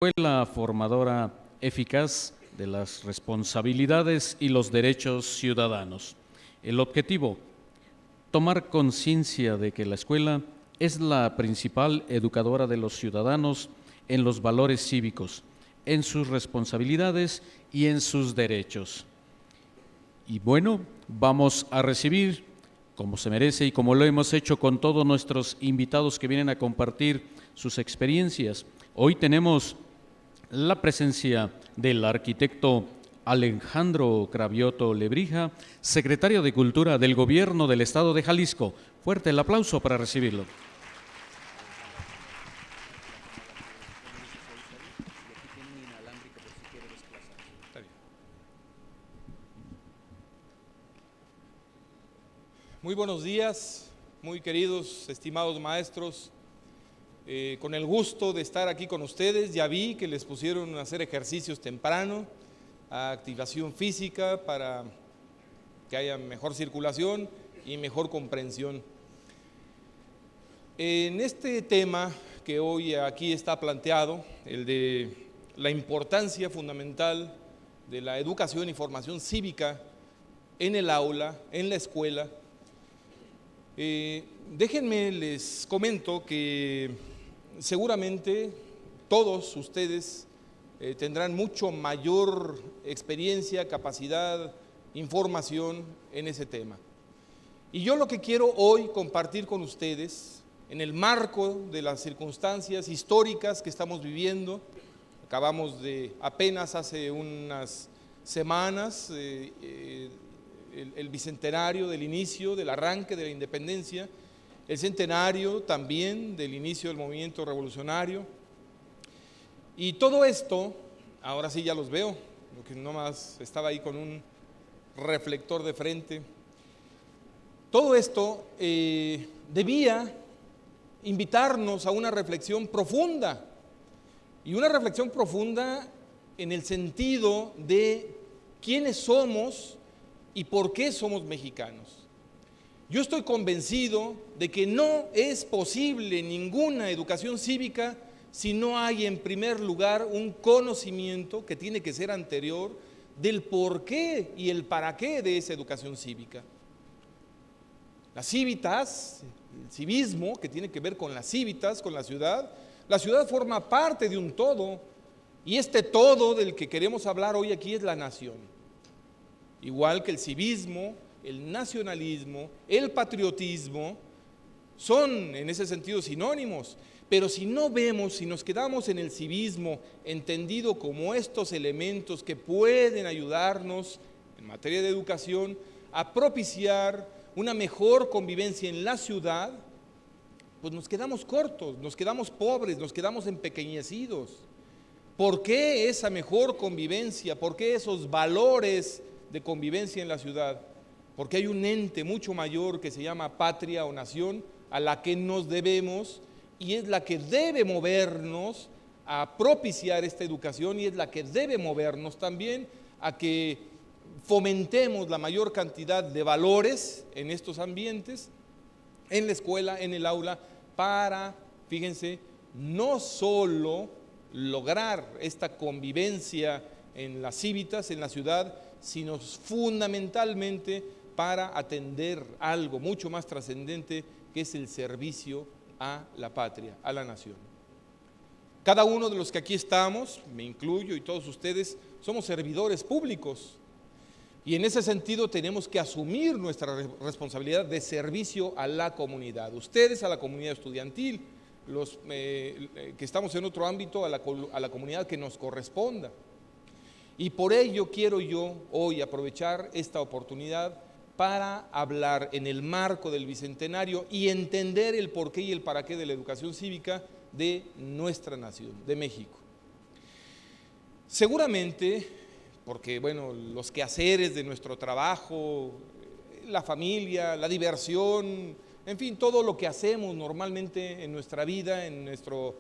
Escuela formadora eficaz de las responsabilidades y los derechos ciudadanos. El objetivo, tomar conciencia de que la escuela es la principal educadora de los ciudadanos en los valores cívicos, en sus responsabilidades y en sus derechos. Y bueno, vamos a recibir, como se merece y como lo hemos hecho con todos nuestros invitados que vienen a compartir sus experiencias. Hoy tenemos la presencia del arquitecto Alejandro Cravioto Lebrija, secretario de Cultura del Gobierno del Estado de Jalisco. Fuerte el aplauso para recibirlo. Muy buenos días, muy queridos, estimados maestros. Con el gusto de estar aquí con ustedes. Ya vi que les pusieron a hacer ejercicios temprano, activación física para que haya mejor circulación y mejor comprensión. En este tema que hoy aquí está planteado, el de la importancia fundamental de la educación y formación cívica en el aula, en la escuela, déjenme les comento que seguramente todos ustedes tendrán mucho mayor experiencia, capacidad, información en ese tema. Y yo lo que quiero hoy compartir con ustedes, en el marco de las circunstancias históricas que estamos viviendo, acabamos de apenas hace unas semanas el bicentenario del inicio, del arranque de la independencia, el centenario también del inicio del movimiento revolucionario. Y todo esto, ahora sí ya los veo, lo que nomás estaba ahí con un reflector de frente. Todo esto debía invitarnos a una reflexión profunda, y una reflexión profunda en el sentido de quiénes somos y por qué somos mexicanos. Yo estoy convencido de que no es posible ninguna educación cívica si no hay en primer lugar un conocimiento que tiene que ser anterior del por qué y el para qué de esa educación cívica. Las cívitas, el civismo, que tiene que ver con las cívitas, con la ciudad forma parte de un todo, y este todo del que queremos hablar hoy aquí es la nación. Igual que el civismo, el nacionalismo, el patriotismo, son en ese sentido sinónimos, pero si no vemos, si nos quedamos en el civismo, entendido como estos elementos que pueden ayudarnos en materia de educación a propiciar una mejor convivencia en la ciudad, pues nos quedamos cortos, nos quedamos pobres, nos quedamos empequeñecidos. ¿Por qué esa mejor convivencia? ¿Por qué esos valores de convivencia en la ciudad? Porque hay un ente mucho mayor que se llama patria o nación a la que nos debemos, y es la que debe movernos a propiciar esta educación, y es la que debe movernos también a que fomentemos la mayor cantidad de valores en estos ambientes, en la escuela, en el aula, para, fíjense, no solo lograr esta convivencia en las cívitas, en la ciudad, sino fundamentalmente para atender algo mucho más trascendente, que es el servicio a la patria, a la nación. Cada uno de los que aquí estamos, me incluyo y todos ustedes, somos servidores públicos, y en ese sentido tenemos que asumir nuestra responsabilidad de servicio a la comunidad. Ustedes a la comunidad estudiantil, los que estamos en otro ámbito, a la comunidad que nos corresponda. Y por ello quiero yo hoy aprovechar esta oportunidad para hablar en el marco del bicentenario y entender el porqué y el para qué de la educación cívica de nuestra nación, de México. Seguramente, porque bueno, los quehaceres de nuestro trabajo, la familia, la diversión, en fin, todo lo que hacemos normalmente en nuestra vida, en nuestro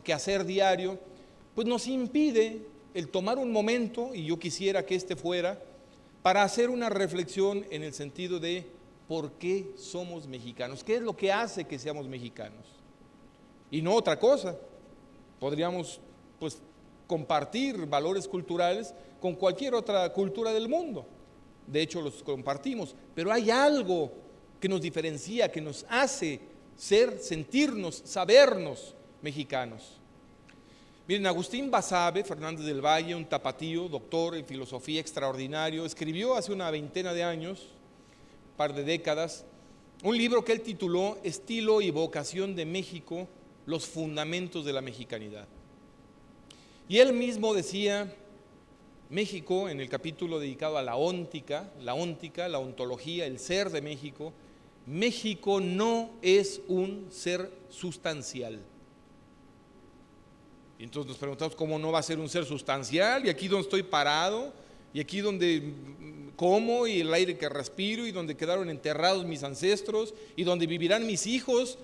quehacer diario, pues nos impide el tomar un momento, y yo quisiera que este fuera, para hacer una reflexión en el sentido de por qué somos mexicanos, qué es lo que hace que seamos mexicanos, y no otra cosa. Podríamos pues compartir valores culturales con cualquier otra cultura del mundo. De hecho, los compartimos, pero hay algo que nos diferencia, que nos hace ser, sentirnos, sabernos mexicanos. Miren, Agustín Basabe Fernández del Valle, un tapatío, doctor en filosofía extraordinario, escribió hace una veintena de años, un par de décadas, un libro que él tituló Estilo y vocación de México, los fundamentos de la mexicanidad. Y él mismo decía, México, en el capítulo dedicado a la óntica, la ontología, el ser de México, México no es un ser sustancial. Y entonces nos preguntamos, ¿cómo no va a ser un ser sustancial? Y aquí donde estoy parado, y aquí donde como, y el aire que respiro, y donde quedaron enterrados mis ancestros, y donde vivirán mis hijos,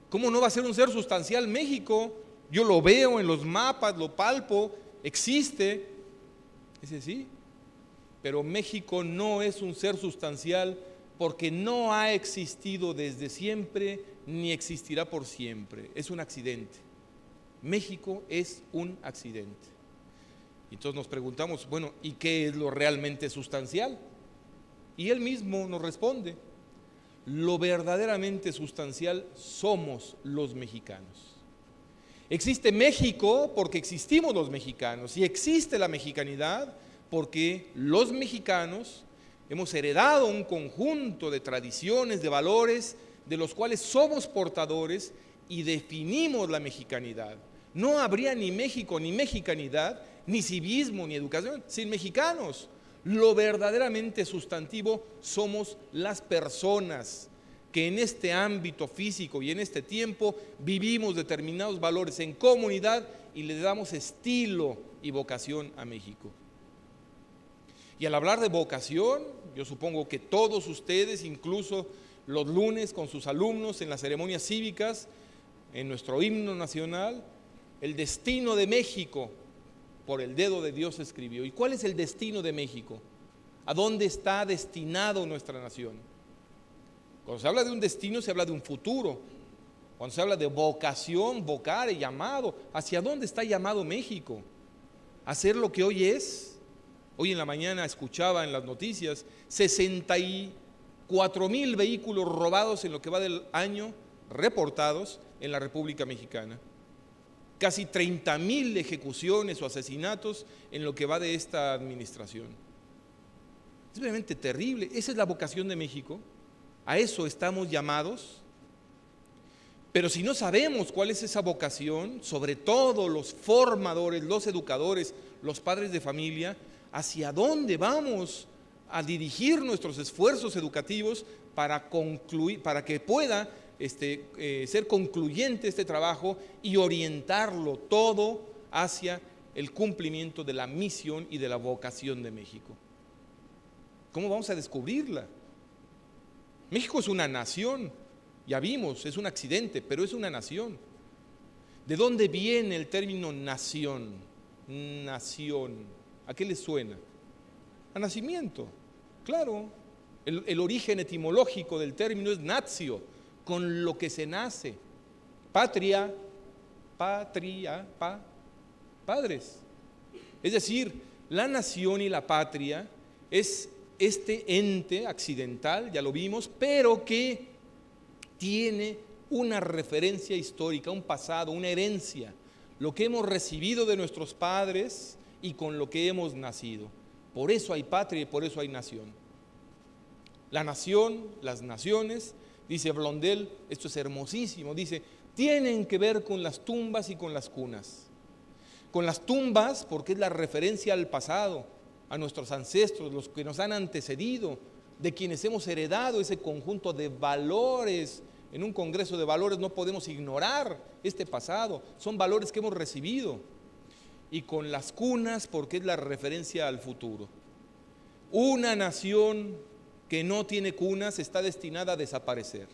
¿cómo no va a ser un ser sustancial México? Yo lo veo en los mapas, lo palpo, existe. Dice, sí, pero México no es un ser sustancial porque no ha existido desde siempre ni existirá por siempre. Es un accidente. México es un accidente. Entonces nos preguntamos, bueno, ¿y qué es lo realmente sustancial? Y él mismo nos responde, lo verdaderamente sustancial somos los mexicanos. Existe México porque existimos los mexicanos, y existe la mexicanidad porque los mexicanos hemos heredado un conjunto de tradiciones, de valores, de los cuales somos portadores y definimos la mexicanidad. No habría ni México, ni mexicanidad, ni civismo, ni educación sin mexicanos. Lo verdaderamente sustantivo somos las personas que en este ámbito físico y en este tiempo vivimos determinados valores en comunidad y le damos estilo y vocación a México. Y al hablar de vocación, yo supongo que todos ustedes, incluso los lunes con sus alumnos en las ceremonias cívicas, en nuestro himno nacional, el destino de México por el dedo de Dios se escribió. ¿Y cuál es el destino de México? ¿A dónde está destinado nuestra nación? Cuando se habla de un destino, se habla de un futuro. Cuando se habla de vocación, vocare, llamado, ¿hacia dónde está llamado México? ¿A ser lo que hoy es? Hoy en la mañana escuchaba en las noticias 64,000 vehículos robados en lo que va del año, reportados en la República Mexicana. Casi 30,000 ejecuciones o asesinatos en lo que va de esta administración. Es realmente terrible. Esa es la vocación de México. A eso estamos llamados. Pero si no sabemos cuál es esa vocación, sobre todo los formadores, los educadores, los padres de familia, ¿hacia dónde vamos a dirigir nuestros esfuerzos educativos para concluir, para que pueda ser concluyente este trabajo y orientarlo todo hacia el cumplimiento de la misión y de la vocación de México? ¿Cómo vamos a descubrirla? México es una nación, ya vimos, es un accidente, pero es una nación. ¿De dónde viene el término nación? Nación, ¿a qué le suena? A nacimiento, claro. El origen etimológico del término es natio, con lo que se nace. Patria, padres. Es decir, la nación y la patria es este ente accidental, ya lo vimos, pero que tiene una referencia histórica, un pasado, una herencia, lo que hemos recibido de nuestros padres y con lo que hemos nacido. Por eso hay patria y por eso hay nación. La nación, las naciones, dice Blondel, esto es hermosísimo, dice, tienen que ver con las tumbas y con las cunas. Con las tumbas porque es la referencia al pasado, a nuestros ancestros, los que nos han antecedido, de quienes hemos heredado ese conjunto de valores. En un congreso de valores no podemos ignorar este pasado, son valores que hemos recibido. Y con las cunas porque es la referencia al futuro. Una nación que no tiene cunas está destinada a desaparecer.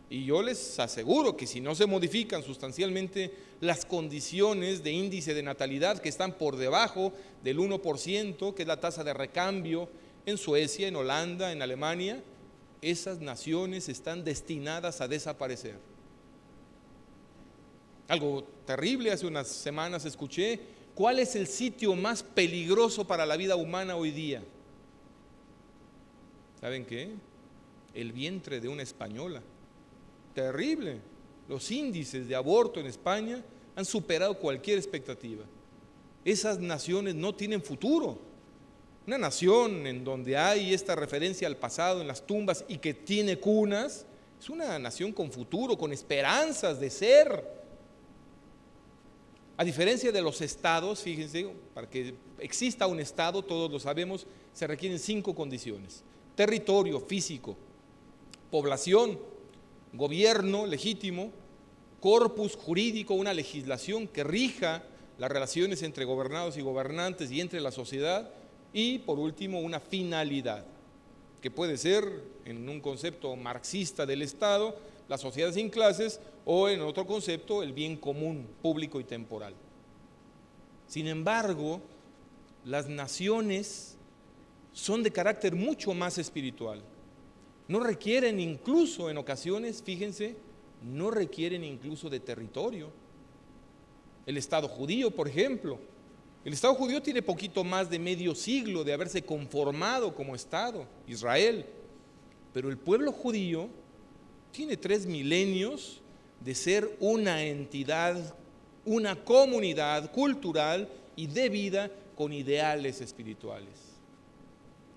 Y yo les aseguro que si no se modifican sustancialmente las condiciones de índice de natalidad que están por debajo del 1%, que es la tasa de recambio en Suecia, en Holanda, en Alemania, esas naciones están destinadas a desaparecer. Algo terrible, hace unas semanas escuché, ¿cuál es el sitio más peligroso para la vida humana hoy día? ¿Saben qué? El vientre de una española. Terrible. Los índices de aborto en España han superado cualquier expectativa. Esas naciones no tienen futuro. Una nación en donde hay esta referencia al pasado en las tumbas y que tiene cunas, es una nación con futuro, con esperanzas de ser. A diferencia de los estados, fíjense, para que exista un estado, todos lo sabemos, se requieren 5 condiciones: territorio físico, población, gobierno legítimo, corpus jurídico, una legislación que rija las relaciones entre gobernados y gobernantes y entre la sociedad, y por último una finalidad, que puede ser en un concepto marxista del Estado, la sociedad sin clases, o en otro concepto el bien común, público y temporal. Sin embargo, las naciones son de carácter mucho más espiritual. No requieren incluso en ocasiones, fíjense, no requieren incluso de territorio. El Estado judío, por ejemplo, el Estado judío tiene poquito más de medio siglo de haberse conformado como Estado, Israel, pero el pueblo judío tiene 3 milenios de ser una entidad, una comunidad cultural y de vida con ideales espirituales.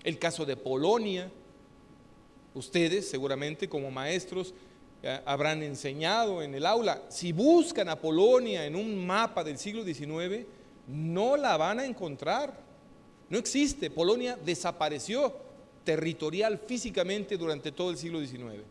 El caso de Polonia, ustedes seguramente como maestros habrán enseñado en el aula, si buscan a Polonia en un mapa del siglo XIX, no la van a encontrar, no existe. Polonia desapareció territorial, físicamente durante todo el siglo XIX.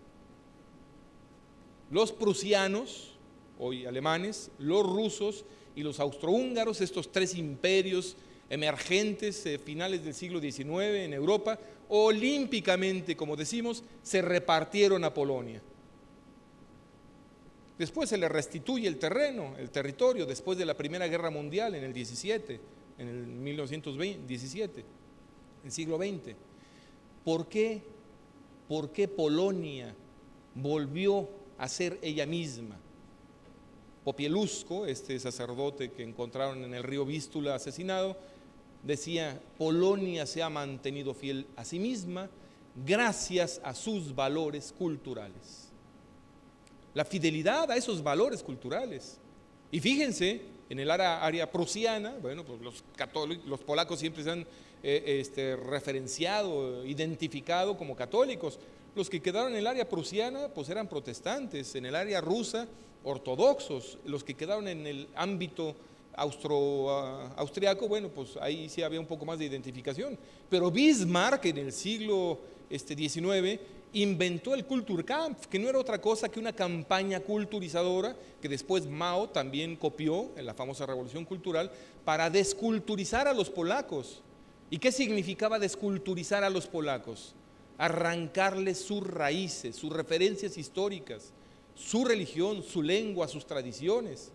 Los prusianos, hoy alemanes, los rusos y los austrohúngaros, estos 3 imperios emergentes finales del siglo XIX en Europa, olímpicamente, como decimos, se repartieron a Polonia. Después se le restituye el terreno, el territorio, después de la Primera Guerra Mundial en el 17, en el 1917, en el siglo XX. ¿Por qué? ¿Por qué Polonia volvió a ser ella misma? Popieluszko, este sacerdote que encontraron en el río Vístula asesinado, decía: Polonia se ha mantenido fiel a sí misma gracias a sus valores culturales. La fidelidad a esos valores culturales. Y fíjense, en el área prusiana, bueno, pues los católicos, los polacos siempre se han referenciado, identificado como católicos. Los que quedaron en el área prusiana, pues eran protestantes. En el área rusa, ortodoxos. Los que quedaron en el ámbito austriaco, bueno, pues ahí sí había un poco más de identificación. Pero Bismarck en el siglo XIX inventó el Kulturkampf, que no era otra cosa que una campaña culturizadora que después Mao también copió en la famosa Revolución Cultural para desculturizar a los polacos. ¿Y qué significaba desculturizar a los polacos? Arrancarles sus raíces, sus referencias históricas, su religión, su lengua, sus tradiciones.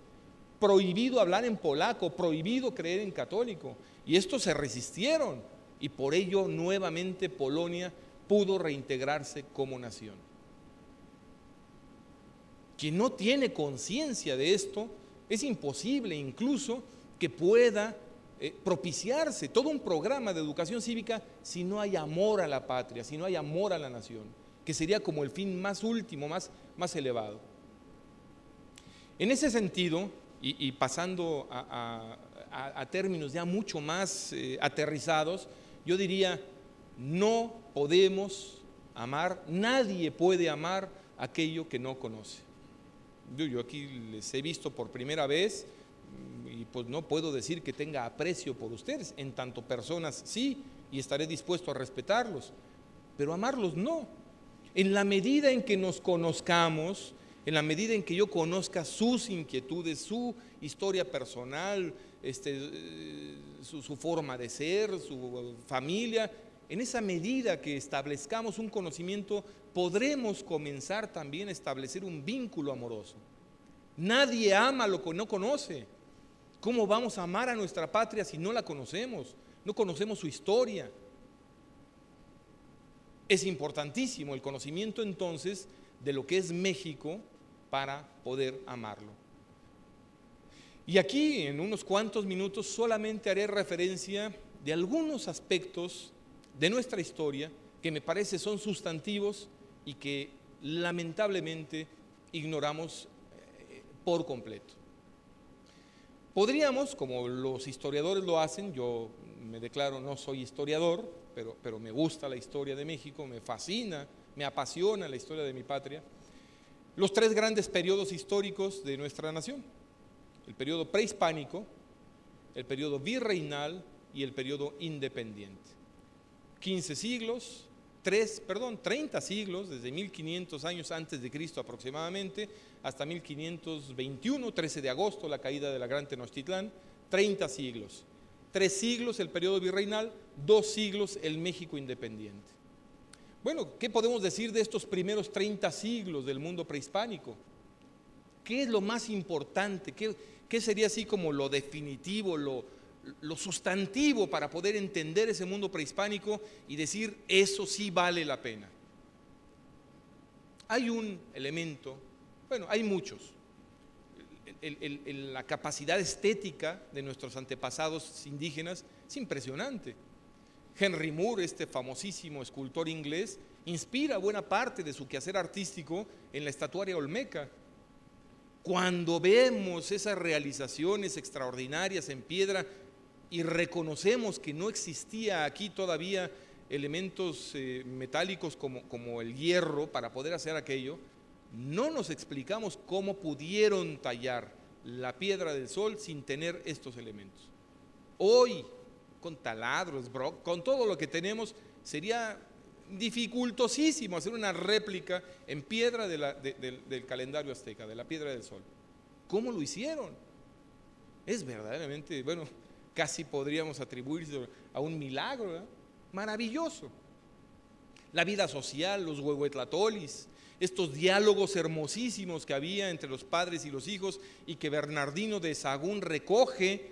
Prohibido hablar en polaco, prohibido creer en católico. Y estos se resistieron y por ello nuevamente Polonia pudo reintegrarse como nación. Quien no tiene conciencia de esto, es imposible incluso que pueda propiciarse todo un programa de educación cívica si no hay amor a la patria, si no hay amor a la nación, que sería como el fin más último, más elevado. En ese sentido, y pasando a términos ya mucho más aterrizados, yo diría: no podemos amar, nadie puede amar aquello que no conoce. Yo aquí les he visto por primera vez y pues no puedo decir que tenga aprecio por ustedes, en tanto personas sí, y estaré dispuesto a respetarlos, pero amarlos no. En la medida en que nos conozcamos, en la medida en que yo conozca sus inquietudes, su historia personal, su forma de ser, su familia, en esa medida que establezcamos un conocimiento, podremos comenzar también a establecer un vínculo amoroso. Nadie ama lo que no conoce. ¿Cómo vamos a amar a nuestra patria si no la conocemos? No conocemos su historia. Es importantísimo el conocimiento entonces de lo que es México para poder amarlo. Y aquí, en unos cuantos minutos, solamente haré referencia de algunos aspectos de nuestra historia que me parece son sustantivos y que lamentablemente ignoramos por completo. Podríamos, como los historiadores lo hacen, yo me declaro no soy historiador, pero me gusta la historia de México, me fascina, me apasiona la historia de mi patria, los tres grandes periodos históricos de nuestra nación: el periodo prehispánico, el periodo virreinal y el periodo independiente. 15 siglos, 30 siglos, desde 1500 años antes de Cristo aproximadamente, hasta 1521, 13 de agosto, la caída de la Gran Tenochtitlán, 30 siglos. 3 siglos el periodo virreinal, 2 siglos el México independiente. Bueno, ¿qué podemos decir de estos primeros 30 siglos del mundo prehispánico? ¿Qué es lo más importante? ¿Qué sería así como lo definitivo, lo sustantivo para poder entender ese mundo prehispánico y decir, eso sí vale la pena? Hay un elemento, bueno, hay muchos. La capacidad estética de nuestros antepasados indígenas es impresionante. Henry Moore, este famosísimo escultor inglés, inspira buena parte de su quehacer artístico en la estatuaria olmeca. Cuando vemos esas realizaciones extraordinarias en piedra y reconocemos que no existía aquí todavía elementos metálicos como el hierro para poder hacer aquello, no nos explicamos cómo pudieron tallar la piedra del Sol sin tener estos elementos. Hoy, con taladros, con todo lo que tenemos, sería dificultosísimo hacer una réplica en piedra del calendario azteca, de la piedra del Sol. ¿Cómo lo hicieron? Es verdaderamente, bueno, casi podríamos atribuirse a un milagro, ¿verdad? Maravilloso. La vida social, los huehuetlatolis, estos diálogos hermosísimos que había entre los padres y los hijos y que Bernardino de Sahagún recoge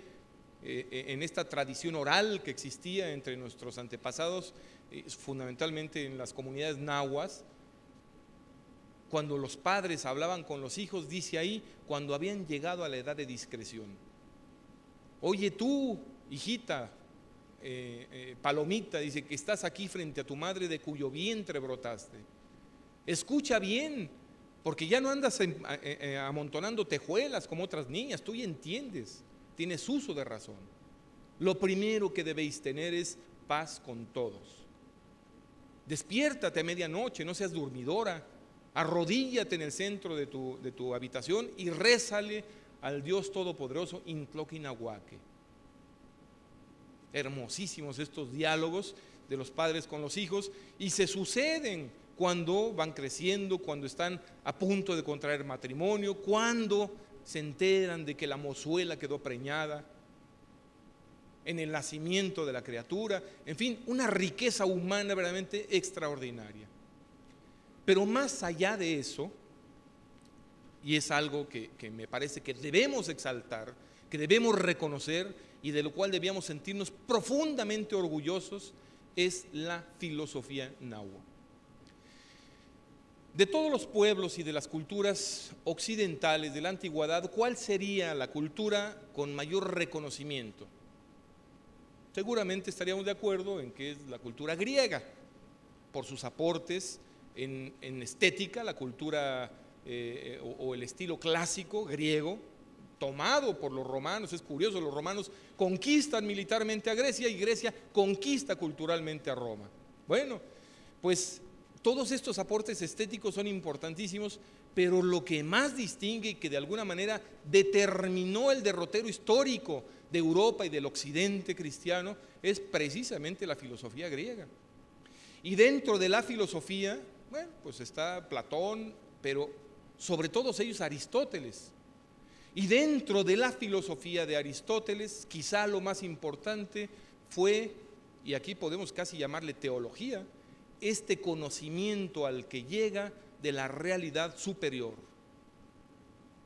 en esta tradición oral que existía entre nuestros antepasados, fundamentalmente en las comunidades nahuas. Cuando los padres hablaban con los hijos, dice ahí, cuando habían llegado a la edad de discreción. Oye tú, hijita, palomita, dice que estás aquí frente a tu madre de cuyo vientre brotaste. Escucha bien, porque ya no andas amontonando tejuelas como otras niñas, tú ya entiendes, tienes uso de razón. Lo primero que debéis tener es paz con todos. Despiértate a medianoche, no seas dormidora, arrodíllate en el centro de tu habitación y rézale al Dios Todopoderoso, Intloquinahuaque. Hermosísimos estos diálogos de los padres con los hijos, y se suceden cuando van creciendo, cuando están a punto de contraer matrimonio, cuando se enteran de que la mozuela quedó preñada, en el nacimiento de la criatura, en fin, una riqueza humana verdaderamente extraordinaria. Pero más allá de eso, y es algo que me parece que debemos exaltar, que debemos reconocer y de lo cual debíamos sentirnos profundamente orgullosos, es la filosofía nahua. De todos los pueblos y de las culturas occidentales de la antigüedad, ¿cuál sería la cultura con mayor reconocimiento? Seguramente estaríamos de acuerdo en que es la cultura griega, por sus aportes en estética, la cultura o el estilo clásico griego, tomado por los romanos. Es curioso, los romanos conquistan militarmente a Grecia y Grecia conquista culturalmente a Roma. Bueno, pues todos estos aportes estéticos son importantísimos, pero lo que más distingue y que de alguna manera determinó el derrotero histórico de Europa y del occidente cristiano es precisamente la filosofía griega. Y dentro de la filosofía, bueno, pues está Platón, pero sobre todos ellos Aristóteles. Y dentro de la filosofía de Aristóteles, quizá lo más importante fue, y aquí podemos casi llamarle teología, este conocimiento al que llega de la realidad superior.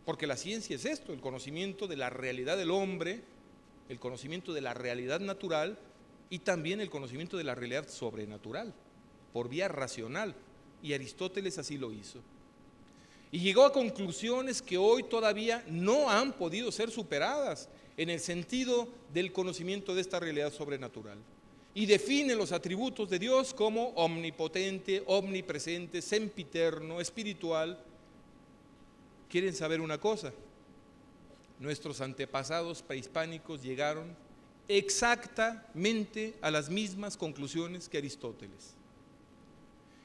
Porque la ciencia es esto, el conocimiento de la realidad del hombre, el conocimiento de la realidad natural y también el conocimiento de la realidad sobrenatural, por vía racional. Y Aristóteles así lo hizo. y llegó a conclusiones que hoy todavía no han podido ser superadas en el sentido del conocimiento de esta realidad sobrenatural. Y define los atributos de Dios como omnipotente, omnipresente, sempiterno, espiritual. ¿Quieren saber una cosa? Nuestros antepasados prehispánicos llegaron exactamente a las mismas conclusiones que Aristóteles.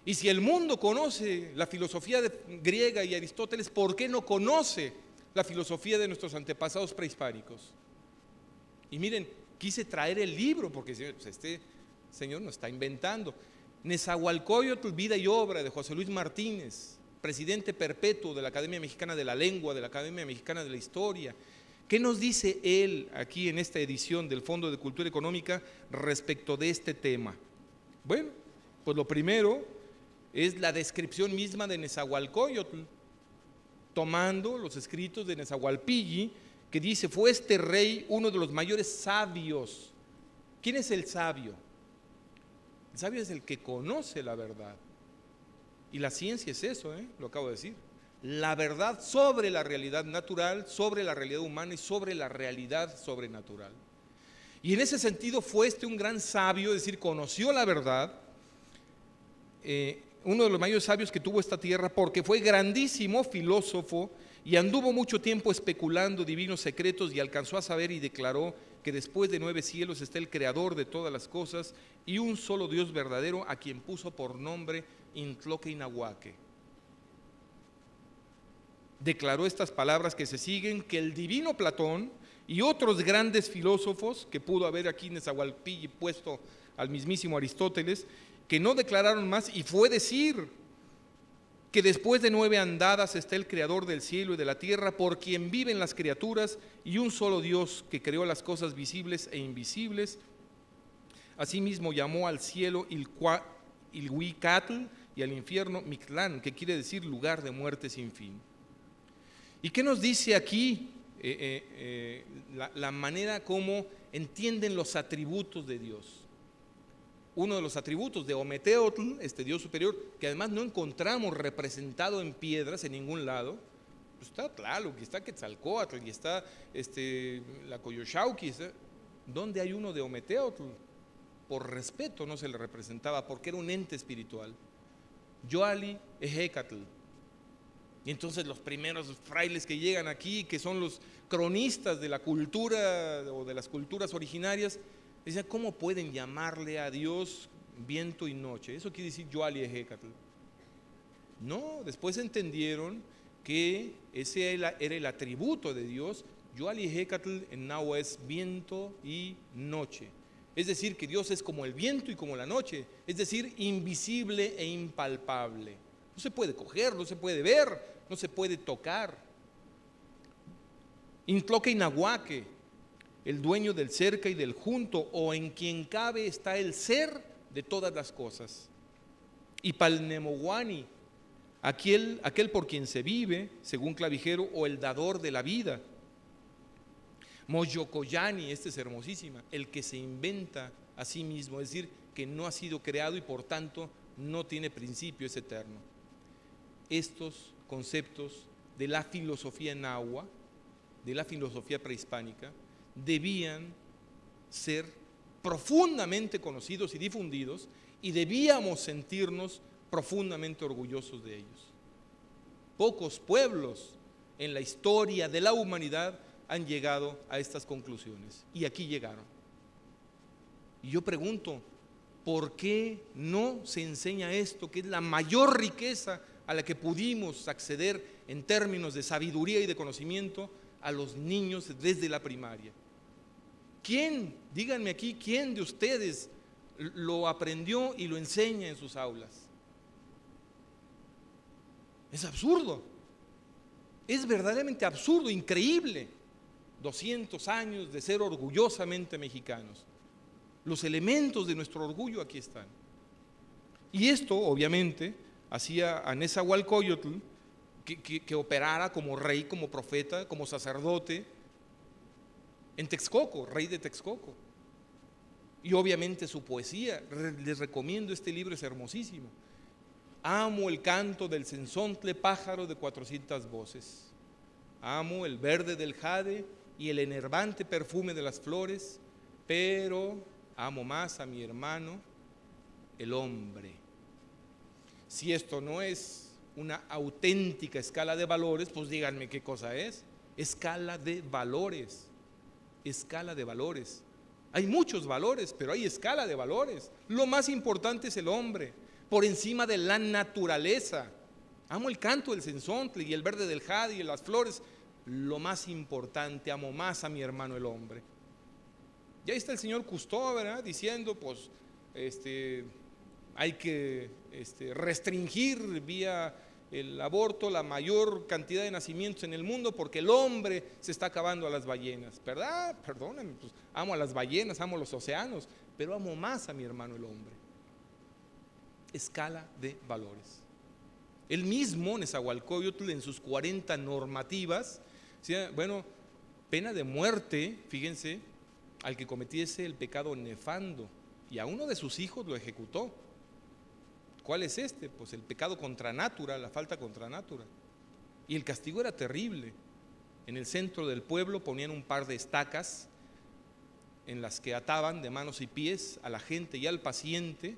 Y si el mundo conoce la filosofía griega y Aristóteles, ¿por qué no conoce la filosofía de nuestros antepasados prehispánicos? Y miren, quise traer el libro porque pues, este señor nos está inventando. Nezahualcóyotl, vida y obra, de José Luis Martínez, presidente perpetuo de la Academia Mexicana de la Lengua, de la Academia Mexicana de la Historia. ¿Qué nos dice él aquí en esta edición del Fondo de Cultura Económica respecto de este tema? Bueno, pues lo primero es la descripción misma de Nezahualcóyotl, tomando los escritos de Nezahualpilli, que dice: fue este rey uno de los mayores sabios. ¿Quién es el sabio? El sabio es el que conoce la verdad. Y la ciencia es eso, lo acabo de decir. La verdad sobre la realidad natural, sobre la realidad humana y sobre la realidad sobrenatural. Y en ese sentido fue un gran sabio, es decir, conoció la verdad, uno de los mayores sabios que tuvo esta tierra, porque fue grandísimo filósofo y anduvo mucho tiempo especulando divinos secretos y alcanzó a saber y declaró que después de 9 cielos está el creador de todas las cosas y un solo Dios verdadero, a quien puso por nombre Intloque-Inahuaque. Declaró estas palabras que se siguen, que el divino Platón y otros grandes filósofos, que pudo haber aquí en Nezahualpilli puesto al mismísimo Aristóteles, que no declararon más, y fue decir que después de 9 andadas está el creador del cielo y de la tierra, por quien viven las criaturas, y un solo Dios que creó las cosas visibles e invisibles. Asimismo llamó al cielo Ilhuicatl y al infierno Mictlán, que quiere decir lugar de muerte sin fin. ¿Y qué nos dice aquí la manera como entienden los atributos de Dios? Uno de los atributos de Ometeotl, este Dios superior, que además no encontramos representado en piedras en ningún lado, pues está Tlaloc, y está Quetzalcóatl, y está la Coyoxauhqui. ¿Dónde hay uno de Ometeotl? Por respeto no se le representaba, porque era un ente espiritual. Yoali Ejecatl. Y entonces los primeros frailes que llegan aquí, que son los cronistas de la cultura o de las culturas originarias, dicen: ¿cómo pueden llamarle a Dios viento y noche? Eso quiere decir Yoali Ejecatl. No, después entendieron que ese era el atributo de Dios. Yoali Ejecatl en náhuatl es viento y noche. Es decir, que Dios es como el viento y como la noche, es decir, invisible e impalpable. No se puede coger, no se puede ver, no se puede tocar. Intloque-Inahuaque, el dueño del cerca y del junto, o en quien cabe está el ser de todas las cosas. Y Palnemohuani, aquel por quien se vive, según Clavijero, o el dador de la vida. Moyocoyani, esta es hermosísima, el que se inventa a sí mismo, es decir, que no ha sido creado y por tanto no tiene principio, es eterno. Estos conceptos de la filosofía nahua, de la filosofía prehispánica, debían ser profundamente conocidos y difundidos, y debíamos sentirnos profundamente orgullosos de ellos. Pocos pueblos en la historia de la humanidad han llegado a estas conclusiones, y aquí llegaron. Y yo pregunto, ¿por qué no se enseña esto, que es la mayor riqueza a la que pudimos acceder en términos de sabiduría y de conocimiento, a los niños desde la primaria? ¿Quién, díganme aquí, quién de ustedes lo aprendió y lo enseña en sus aulas? Es absurdo, es verdaderamente absurdo, increíble. 200 años de ser orgullosamente mexicanos. Los elementos de nuestro orgullo aquí están. Y esto, obviamente, hacía a Nezahualcóyotl que operara como rey, como profeta, como sacerdote en Texcoco, rey de Texcoco. Y obviamente su poesía, les recomiendo este libro, es hermosísimo. Amo el canto del cenzontle, pájaro de 400 voces. Amo el verde del jade y el enervante perfume de las flores, pero amo más a mi hermano, el hombre. Si esto no es una auténtica escala de valores, pues díganme qué cosa es. Escala de valores. Escala de valores. Hay muchos valores, pero hay escala de valores. Lo más importante es el hombre, por encima de la naturaleza. Amo el canto del cenzontle y el verde del jade y las flores. Lo más importante, amo más a mi hermano el hombre. Y ahí está el señor Cousteau, ¿verdad? Diciendo, pues, hay que restringir vía el aborto la mayor cantidad de nacimientos en el mundo porque el hombre se está acabando a las ballenas, ¿verdad? Perdónenme, pues, amo a las ballenas, amo los océanos, pero amo más a mi hermano el hombre. Escala de valores. El mismo Nezahualcóyotl en sus 40 normativas, bueno, pena de muerte, fíjense, al que cometiese el pecado nefando, y a uno de sus hijos lo ejecutó. ¿Cuál es este? Pues el pecado contra natura, la falta contra natura. Y el castigo era terrible. En el centro del pueblo ponían un par de estacas en las que ataban de manos y pies a la gente y al paciente,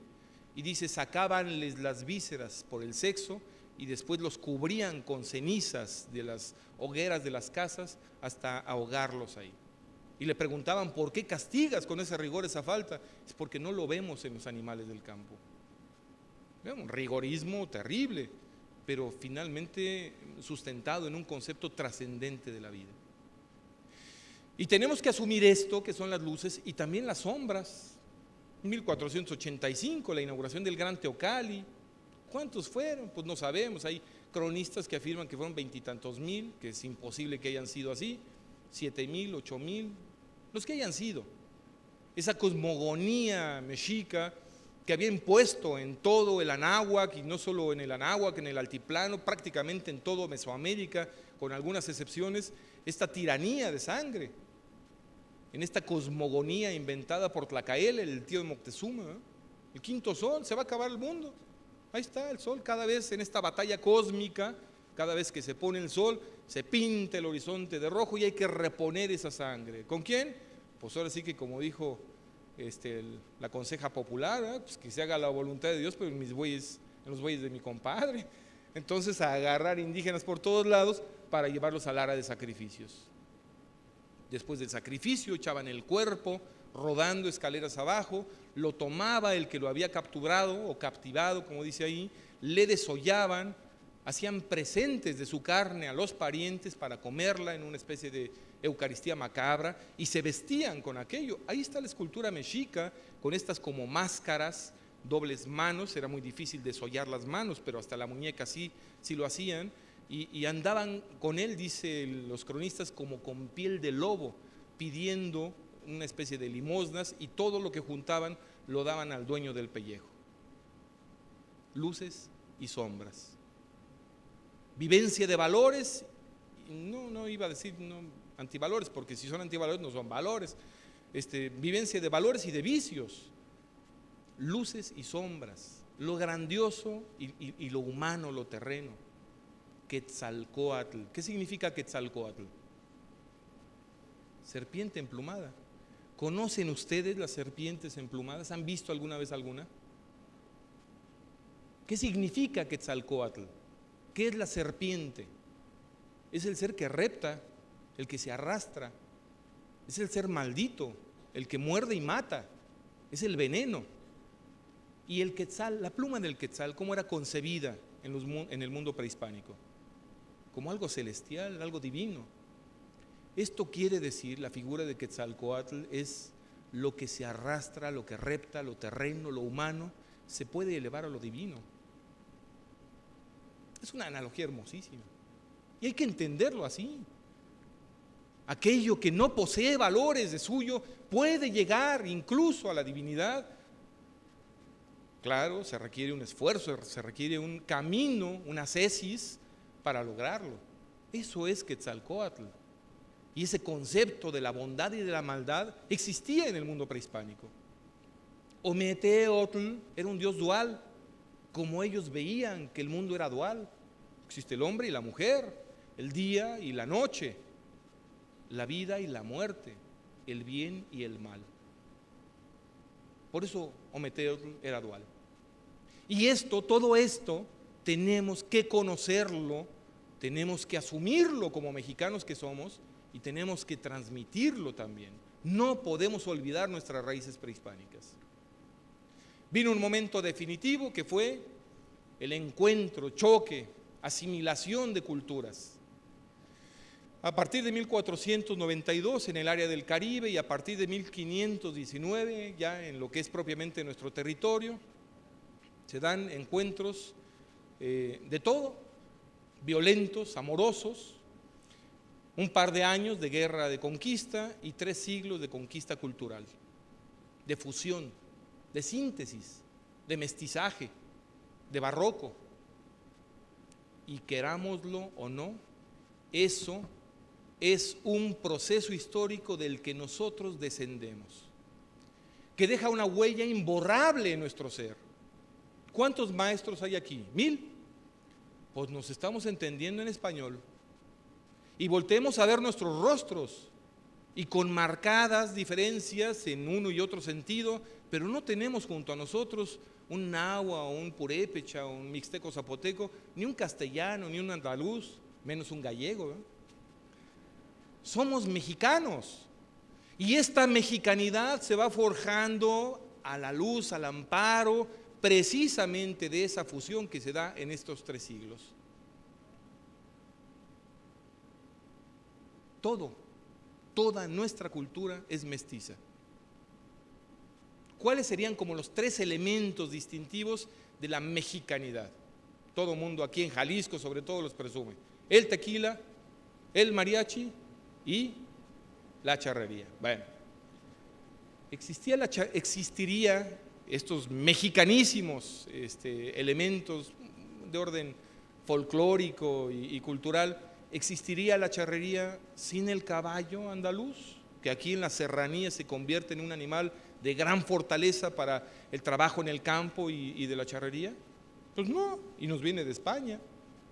y dice, sacábanles las vísceras por el sexo y después los cubrían con cenizas de las hogueras de las casas hasta ahogarlos ahí. Y le preguntaban, ¿por qué castigas con ese rigor esa falta? Es porque no lo vemos en los animales del campo. Un rigorismo terrible, pero finalmente sustentado en un concepto trascendente de la vida. Y tenemos que asumir esto, que son las luces y también las sombras. 1485, la inauguración del Gran Teocalli. ¿Cuántos fueron? Pues no sabemos. Hay cronistas que afirman que fueron 20 y tantos mil, que es imposible que hayan sido así, 7,000, 8,000, los que hayan sido. Esa cosmogonía mexica que había impuesto en todo el Anáhuac, y no solo en el Anáhuac, en el altiplano, prácticamente en todo Mesoamérica, con algunas excepciones, esta tiranía de sangre, en esta cosmogonía inventada por Tlacael, el tío de Moctezuma, ¿eh? El quinto sol, se va a acabar el mundo. Ahí está el sol, cada vez en esta batalla cósmica, cada vez que se pone el sol, se pinta el horizonte de rojo y hay que reponer esa sangre. ¿Con quién? Pues ahora sí que, como dijo la conseja popular, ¿eh? Pues que se haga la voluntad de Dios, pero en los bueyes de mi compadre. Entonces, a agarrar indígenas por todos lados para llevarlos al ara de sacrificios. Después del sacrificio echaban el cuerpo rodando escaleras abajo, lo tomaba el que lo había capturado o captivado, como dice ahí, le desollaban, hacían presentes de su carne a los parientes para comerla en una especie de Eucaristía macabra, y se vestían con aquello. Ahí está la escultura mexica con estas como máscaras, dobles manos. Era muy difícil desollar las manos, pero hasta la muñeca sí lo hacían, y andaban con él, dice los cronistas, como con piel de lobo, pidiendo una especie de limosnas, y todo lo que juntaban lo daban al dueño del pellejo. Luces y sombras. Vivencia de valores, no iba a decir antivalores, porque si son antivalores no son valores. Vivencia de valores y de vicios. Luces y sombras, lo grandioso y lo humano, lo terreno. Quetzalcóatl. ¿Qué significa Quetzalcóatl? Serpiente emplumada. ¿Conocen ustedes las serpientes emplumadas? ¿Han visto alguna vez alguna? ¿Qué significa Quetzalcóatl? ¿Qué es la serpiente? Es el ser que repta, el que se arrastra, es el ser maldito, el que muerde y mata, es el veneno. Y el quetzal, la pluma del quetzal, ¿cómo era concebida en el mundo prehispánico? Como algo celestial, algo divino. Esto quiere decir, la figura de Quetzalcóatl es lo que se arrastra, lo que repta, lo terreno, lo humano, se puede elevar a lo divino. Es una analogía hermosísima. Y hay que entenderlo así. Aquello que no posee valores de suyo puede llegar incluso a la divinidad. Claro, se requiere un esfuerzo, se requiere un camino, una ascesis para lograrlo. Eso es Quetzalcóatl. Y ese concepto de la bondad y de la maldad existía en el mundo prehispánico. Ometeotl era un dios dual, como ellos veían que el mundo era dual. Existe el hombre y la mujer, el día y la noche, la vida y la muerte, el bien y el mal. Por eso Ometeotl era dual. Y todo esto, tenemos que conocerlo, tenemos que asumirlo como mexicanos que somos y tenemos que transmitirlo también. No podemos olvidar nuestras raíces prehispánicas. Vino un momento definitivo que fue el encuentro, choque, asimilación de culturas. A partir de 1492 en el área del Caribe y a partir de 1519 ya en lo que es propiamente nuestro territorio, se dan encuentros de todo, violentos, amorosos, un par de años de guerra de conquista y 3 siglos de conquista cultural, de fusión, de síntesis, de mestizaje, de barroco. Y querámoslo o no, eso es un proceso histórico del que nosotros descendemos, que deja una huella imborrable en nuestro ser. ¿Cuántos maestros hay aquí? 1000. Pues nos estamos entendiendo en español. Y volteemos a ver nuestros rostros y con marcadas diferencias en uno y otro sentido, pero no tenemos junto a nosotros un nahua o un purépecha o un mixteco zapoteco, ni un castellano, ni un andaluz, menos un gallego, ¿eh? Somos mexicanos y esta mexicanidad se va forjando a la luz, al amparo, precisamente de esa fusión que se da en estos 3 siglos. Toda nuestra cultura es mestiza. ¿Cuáles serían como los 3 elementos distintivos de la mexicanidad? Todo mundo aquí en Jalisco sobre todo los presume: el tequila, el mariachi y la charrería. Bueno, existiría estos mexicanísimos elementos de orden folclórico y cultural. ¿Existiría la charrería sin el caballo andaluz, que aquí en la serranía se convierte en un animal de gran fortaleza para el trabajo en el campo y de la charrería? Pues no, y nos viene de España.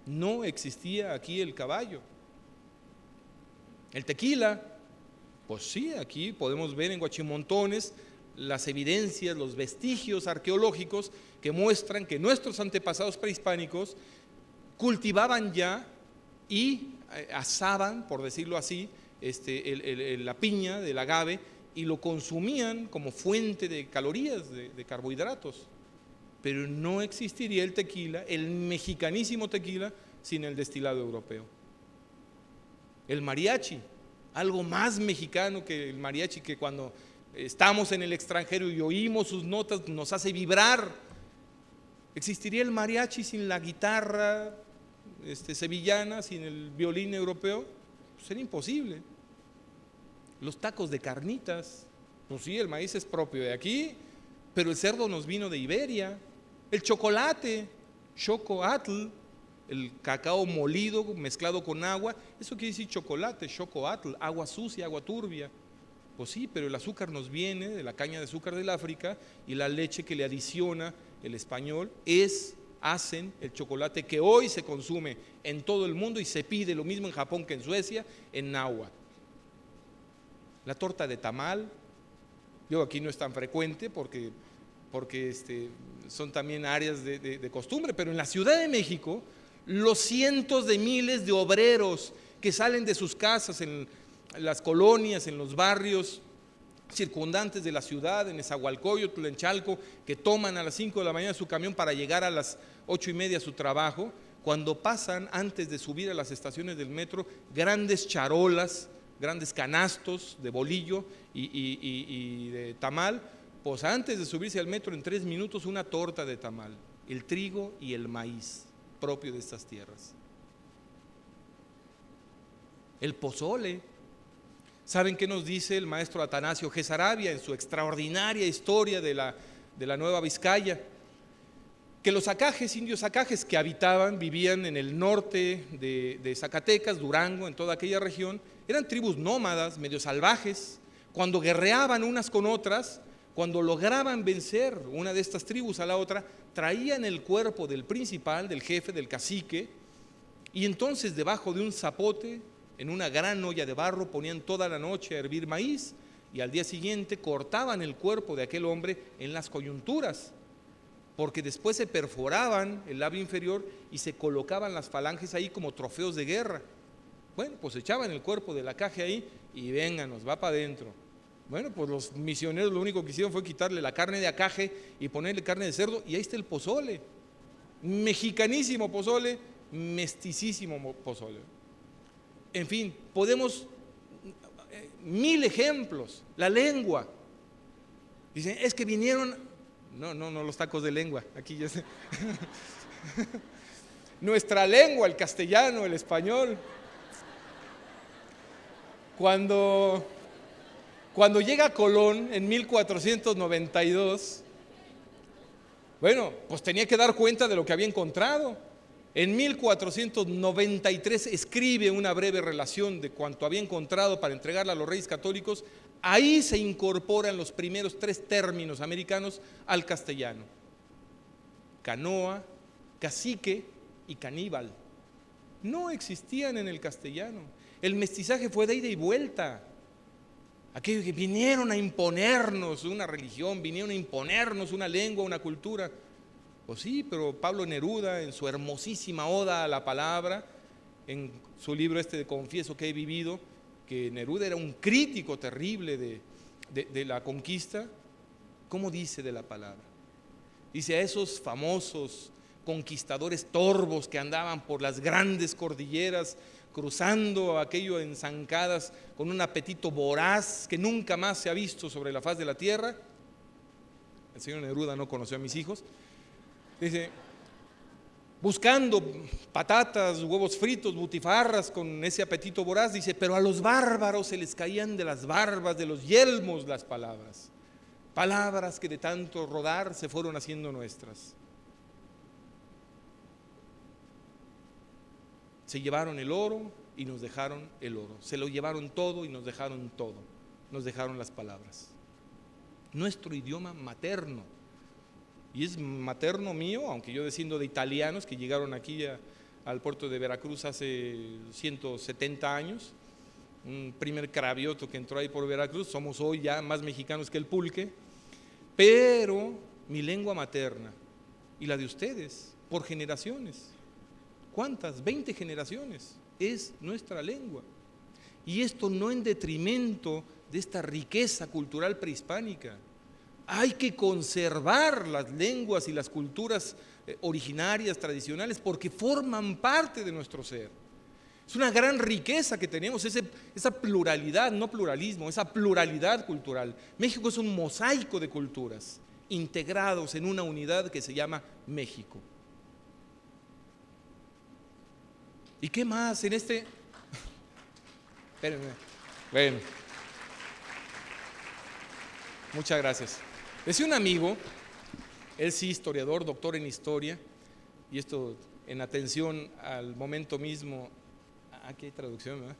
No existía aquí el caballo. El tequila, pues sí, aquí podemos ver en Huachimontones las evidencias, los vestigios arqueológicos que muestran que nuestros antepasados prehispánicos cultivaban ya y asaban, por decirlo así, la piña del agave y lo consumían como fuente de calorías, de carbohidratos. Pero no existiría el tequila, el mexicanísimo tequila, sin el destilado europeo. El mariachi, algo más mexicano que el mariachi, que cuando estamos en el extranjero y oímos sus notas nos hace vibrar. ¿Existiría el mariachi sin la guitarra sevillana, sin el violín europeo? Pues sería imposible. Los tacos de carnitas, pues sí, el maíz es propio de aquí, pero el cerdo nos vino de Iberia. El chocolate, xocoatl, el cacao molido mezclado con agua, eso quiere decir chocolate, xocoatl, agua sucia, agua turbia. Pues sí, pero el azúcar nos viene de la caña de azúcar del África y la leche que le adiciona el español hacen el chocolate que hoy se consume en todo el mundo y se pide lo mismo en Japón que en Suecia, en náhuatl. La torta de tamal, yo aquí no es tan frecuente porque son también áreas de costumbre, pero en la Ciudad de México, los cientos de miles de obreros que salen de sus casas en las colonias, en los barrios circundantes de la ciudad, en Nezahualcóyotl, en Chalco, que toman a las 5 de la mañana su camión para llegar a las 8:30 a su trabajo, cuando pasan antes de subir a las estaciones del metro, grandes charolas, grandes canastos de bolillo y de tamal, pues antes de subirse al metro en 3 minutos una torta de tamal, el trigo y el maíz propio de estas tierras. El pozole. ¿Saben qué nos dice el maestro Atanasio G. Saravia en su extraordinaria historia de la Nueva Vizcaya? Que los acajes, indios acajes que vivían en el norte de Zacatecas, Durango, en toda aquella región, eran tribus nómadas, medio salvajes. Cuando guerreaban unas con otras, Cuando lograban vencer una de estas tribus a la otra, traían el cuerpo del principal, del jefe, del cacique, y entonces debajo de un zapote, en una gran olla de barro, ponían toda la noche a hervir maíz, y al día siguiente cortaban el cuerpo de aquel hombre en las coyunturas, porque después se perforaban el labio inferior y se colocaban las falanges ahí como trofeos de guerra. Bueno, pues echaban el cuerpo de la caja ahí y vénganos, va para adentro. Bueno, pues los misioneros lo único que hicieron fue quitarle la carne de acaje y ponerle carne de cerdo, y ahí está el pozole. Mexicanísimo pozole, mesticísimo pozole. En fin, podemos, mil ejemplos. La lengua. Dicen, es que vinieron, no los tacos de lengua, aquí ya sé. Nuestra lengua, el castellano, el español. Cuando llega Colón en 1492, bueno, pues tenía que dar cuenta de lo que había encontrado. En 1493 escribe una breve relación de cuanto había encontrado para entregarla a los reyes católicos. Ahí se incorporan los primeros 3 términos americanos al castellano: canoa, cacique y caníbal. No existían en el castellano. El mestizaje fue de ida y vuelta. Aquellos que vinieron a imponernos una religión, vinieron a imponernos una lengua, una cultura. Pues sí, pero Pablo Neruda, en su hermosísima oda a la palabra, en su libro de Confieso que he vivido, que Neruda era un crítico terrible de la conquista, ¿cómo dice de la palabra? Dice: a esos famosos conquistadores torvos que andaban por las grandes cordilleras, cruzando aquello en zancadas con un apetito voraz que nunca más se ha visto sobre la faz de la tierra. El señor Neruda no conoció a mis hijos. Dice, buscando patatas, huevos fritos, butifarras con ese apetito voraz, dice, pero a los bárbaros se les caían de las barbas, de los yelmos las palabras. Palabras que de tanto rodar se fueron haciendo nuestras. Se llevaron el oro y nos dejaron el oro. Se lo llevaron todo y nos dejaron todo. Nos dejaron las palabras. Nuestro idioma materno. Y es materno mío, aunque yo desciendo de italianos que llegaron aquí al puerto de Veracruz hace 170 años. Un primer cravioto que entró ahí por Veracruz. Somos hoy ya más mexicanos que el pulque. Pero mi lengua materna y la de ustedes, por generaciones. ¿Cuántas? 20 generaciones. Es nuestra lengua. Y esto no en detrimento de esta riqueza cultural prehispánica. Hay que conservar las lenguas y las culturas originarias, tradicionales, porque forman parte de nuestro ser. Es una gran riqueza que tenemos, esa pluralidad, no pluralismo, esa pluralidad cultural. México es un mosaico de culturas integrados en una unidad que se llama México. ¿Y qué más en este? Espérenme. Bueno. Muchas gracias. Decía un amigo, él sí historiador, doctor en historia, y esto en atención al momento mismo, aquí hay traducción, ¿verdad?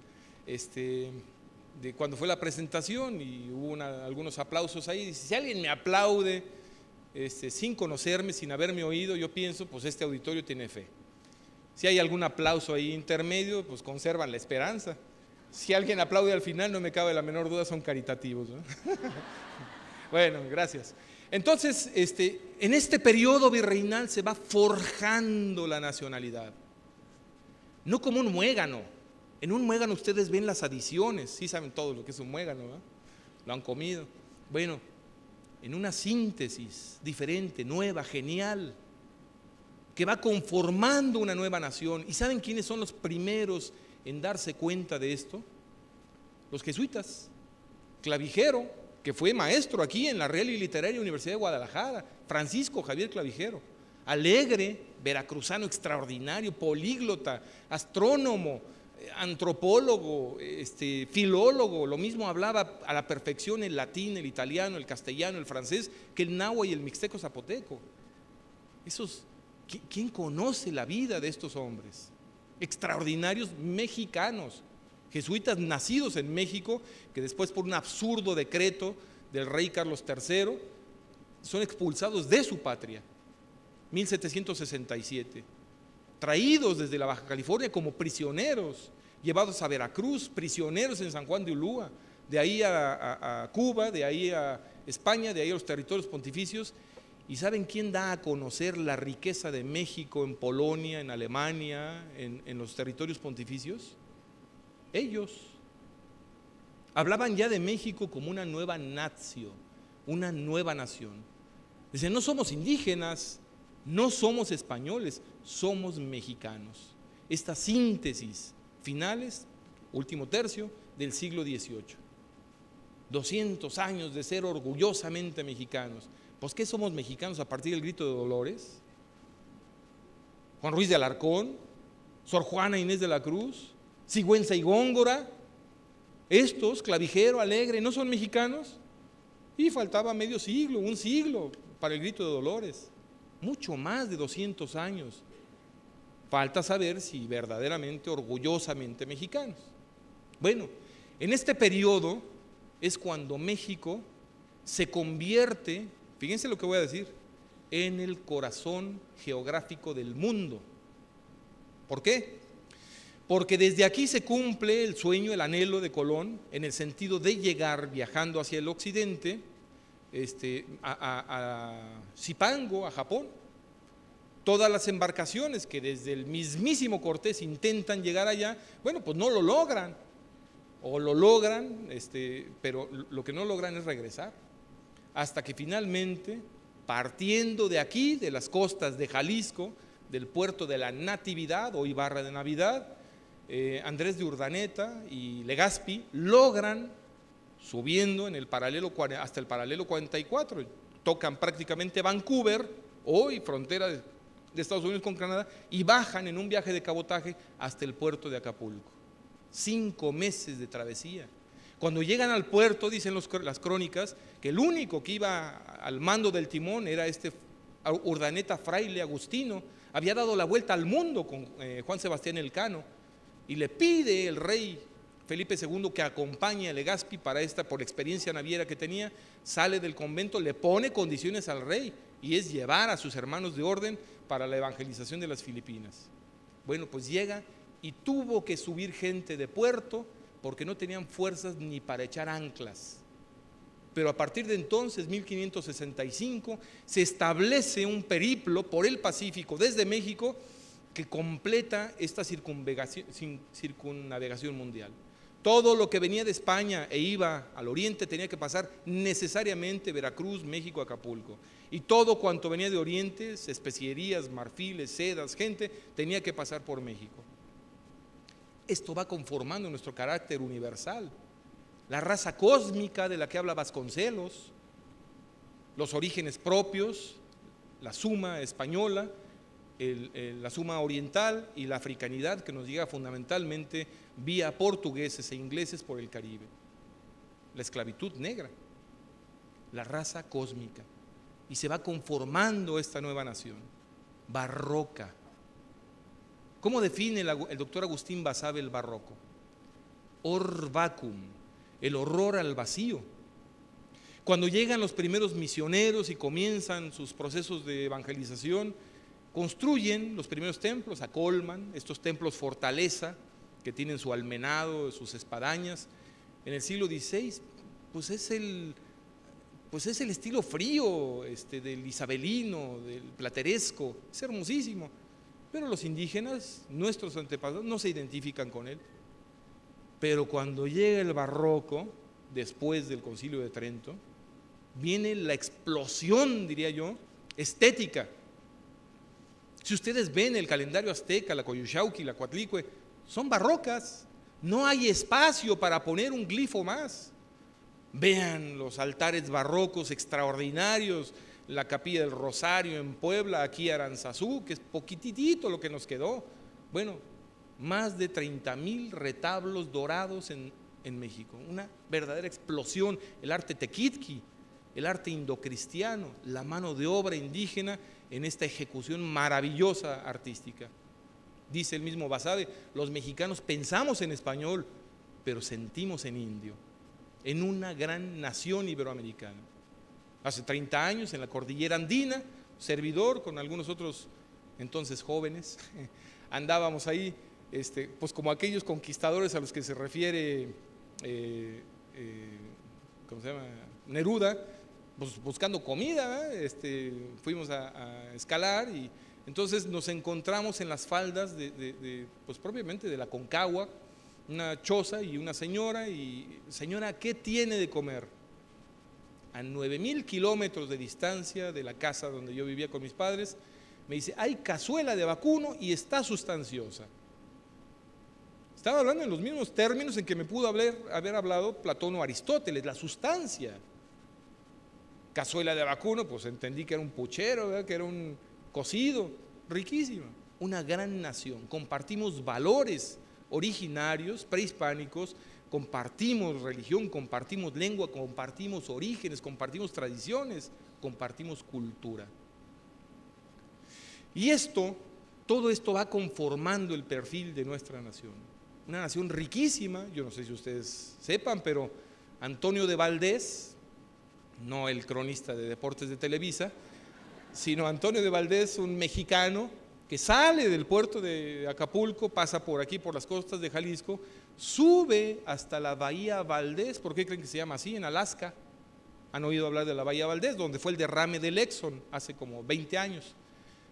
De cuando fue la presentación y hubo algunos aplausos ahí, dice, si alguien me aplaude sin conocerme, sin haberme oído, yo pienso, pues este auditorio tiene fe. Si hay algún aplauso ahí intermedio, pues conservan la esperanza. Si alguien aplaude al final, no me cabe la menor duda, son caritativos, ¿no? Bueno, gracias. Entonces, en este periodo virreinal se va forjando la nacionalidad. No como un muégano. En un muégano ustedes ven las adiciones, sí saben todo lo que es un muégano, ¿verdad? Lo han comido. Bueno, en una síntesis diferente, nueva, genial, que va conformando una nueva nación. ¿Y saben quiénes son los primeros en darse cuenta de esto? Los jesuitas. Clavijero, que fue maestro aquí en la Real y Literaria Universidad de Guadalajara, Francisco Javier Clavijero, alegre, veracruzano extraordinario, políglota, astrónomo, antropólogo, filólogo, lo mismo hablaba a la perfección el latín, el italiano, el castellano, el francés, que el náhuatl y el mixteco zapoteco. ¿Quién conoce la vida de estos hombres? Extraordinarios mexicanos, jesuitas nacidos en México, que después por un absurdo decreto del rey Carlos III, son expulsados de su patria, 1767, traídos desde la Baja California como prisioneros, llevados a Veracruz, prisioneros en San Juan de Ulúa, de ahí a Cuba, de ahí a España, de ahí a los territorios pontificios. ¿Y saben quién da a conocer la riqueza de México en Polonia, en Alemania, en los territorios pontificios? Ellos. Hablaban ya de México como una nueva nación, una nueva nación. Dicen, no somos indígenas, no somos españoles, somos mexicanos. Esta síntesis, finales, último tercio del siglo XVIII. 200 años de ser orgullosamente mexicanos. Pues ¿qué somos mexicanos a partir del grito de Dolores? Juan Ruiz de Alarcón, Sor Juana Inés de la Cruz, Sigüenza y Góngora, estos, Clavijero, Alegre, ¿no son mexicanos? Y faltaba medio siglo, un siglo para el grito de Dolores, mucho más de 200 años. Falta saber si verdaderamente, orgullosamente mexicanos. Bueno, en este periodo es cuando México se convierte, fíjense lo que voy a decir, en el corazón geográfico del mundo. ¿Por qué? Porque desde aquí se cumple el sueño, el anhelo de Colón, en el sentido de llegar viajando hacia el occidente, a Zipango, a Japón. Todas las embarcaciones que desde el mismísimo Cortés intentan llegar allá, bueno, pues no lo logran, o lo logran, pero lo que no logran es regresar, hasta que finalmente, partiendo de aquí, de las costas de Jalisco, del puerto de la Natividad, hoy Barra de Navidad, Andrés de Urdaneta y Legazpi logran, subiendo en el paralelo, hasta el paralelo 44, tocan prácticamente Vancouver, hoy frontera de Estados Unidos con Canadá, y bajan en un viaje de cabotaje hasta el puerto de Acapulco. 5 meses de travesía. Cuando llegan al puerto, dicen las crónicas, que el único que iba al mando del timón era Urdaneta fraile agustino, había dado la vuelta al mundo con Juan Sebastián Elcano, y le pide el rey Felipe II que acompañe a Legazpi para por experiencia naviera que tenía. Sale del convento, le pone condiciones al rey, y es llevar a sus hermanos de orden para la evangelización de las Filipinas. Bueno, pues llega y tuvo que subir gente de puerto porque no tenían fuerzas ni para echar anclas. Pero a partir de entonces, 1565, se establece un periplo por el Pacífico desde México que completa esta circunnavegación mundial. Todo lo que venía de España e iba al oriente tenía que pasar necesariamente Veracruz, México, Acapulco. Y todo cuanto venía de oriente, especierías, marfiles, sedas, gente, tenía que pasar por México. Esto va conformando nuestro carácter universal. La raza cósmica de la que habla Vasconcelos, los orígenes propios, la suma española, la suma oriental y la africanidad que nos llega fundamentalmente vía portugueses e ingleses por el Caribe. La esclavitud negra, la raza cósmica. Y se va conformando esta nueva nación, barroca. ¿Cómo define el doctor Agustín Basabe el barroco? Or vacum, el horror al vacío. Cuando llegan los primeros misioneros y comienzan sus procesos de evangelización, construyen los primeros templos, acolman estos templos fortaleza que tienen su almenado, sus espadañas. En el siglo XVI, pues es el estilo frío del isabelino, del plateresco, es hermosísimo. Pero los indígenas, nuestros antepasados, no se identifican con él. Pero cuando llega el barroco, después del Concilio de Trento, viene la explosión, diría yo, estética. Si ustedes ven el calendario azteca, la Coyuxauqui, la Coatlicue, son barrocas. No hay espacio para poner un glifo más. Vean los altares barrocos extraordinarios, la Capilla del Rosario en Puebla, aquí Aranzazú, que es poquitito lo que nos quedó. Bueno, más de 30,000 retablos dorados en México. Una verdadera explosión. El arte tequitqui, el arte indocristiano, la mano de obra indígena en esta ejecución maravillosa artística. Dice el mismo Basabe, los mexicanos pensamos en español, pero sentimos en indio. en una gran nación iberoamericana. Hace 30 años en la cordillera andina, servidor con algunos otros entonces jóvenes, andábamos ahí, pues como aquellos conquistadores a los que se refiere, ¿cómo se llama? Neruda, pues buscando comida, fuimos a escalar y entonces nos encontramos en las faldas pues propiamente de la Concagua, una choza y una señora, y señora, ¿qué tiene de comer? A 9,000 kilómetros de distancia de la casa donde yo vivía con mis padres, me dice, hay cazuela de vacuno y está sustanciosa. Estaba hablando en los mismos términos en que me pudo haber hablado Platón o Aristóteles, la sustancia. Cazuela de vacuno, pues entendí que era un puchero, ¿verdad? Que era un cocido, riquísima. Una gran nación, compartimos valores originarios, prehispánicos, compartimos religión, compartimos lengua, compartimos orígenes, compartimos tradiciones, compartimos cultura. Y todo esto va conformando el perfil de nuestra nación. Una nación riquísima, yo no sé si ustedes sepan, pero Antonio de Valdés, no el cronista de deportes de Televisa, sino Antonio de Valdés, un mexicano que sale del puerto de Acapulco, pasa por aquí, por las costas de Jalisco, sube hasta la Bahía Valdés. ¿Por qué creen que se llama así? En Alaska. ¿Han oído hablar de la Bahía Valdés? Donde fue el derrame del Exxon hace como 20 años.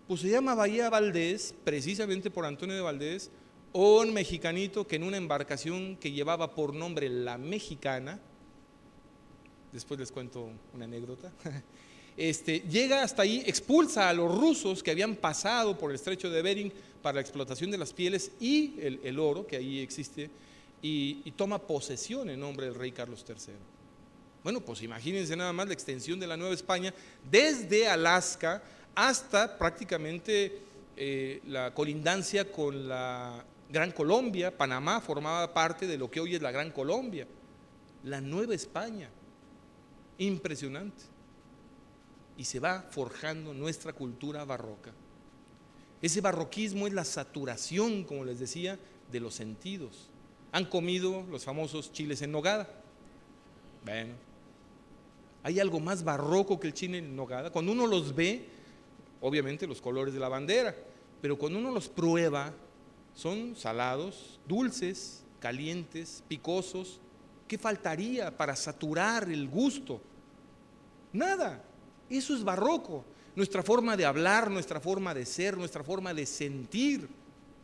Pues se llama Bahía Valdés precisamente por Antonio de Valdés, un mexicanito que en una embarcación que llevaba por nombre La Mexicana, después les cuento una anécdota, llega hasta ahí, expulsa a los rusos que habían pasado por el estrecho de Bering para la explotación de las pieles y el oro que ahí existe, y toma posesión en nombre del rey Carlos III. Bueno, pues imagínense nada más la extensión de la Nueva España desde Alaska hasta prácticamente la colindancia con la Gran Colombia. Panamá formaba parte de lo que hoy es la Gran Colombia, la Nueva España. Impresionante. Y se va forjando nuestra cultura barroca. Ese barroquismo es la saturación, como les decía, de los sentidos. ¿Han comido los famosos chiles en nogada? Bueno, ¿hay algo más barroco que el chile en nogada? Cuando uno los ve, obviamente los colores de la bandera, pero cuando uno los prueba, son salados, dulces, calientes, picosos. ¿Qué faltaría para saturar el gusto? Nada. Eso es barroco. Nuestra forma de hablar, nuestra forma de ser, nuestra forma de sentir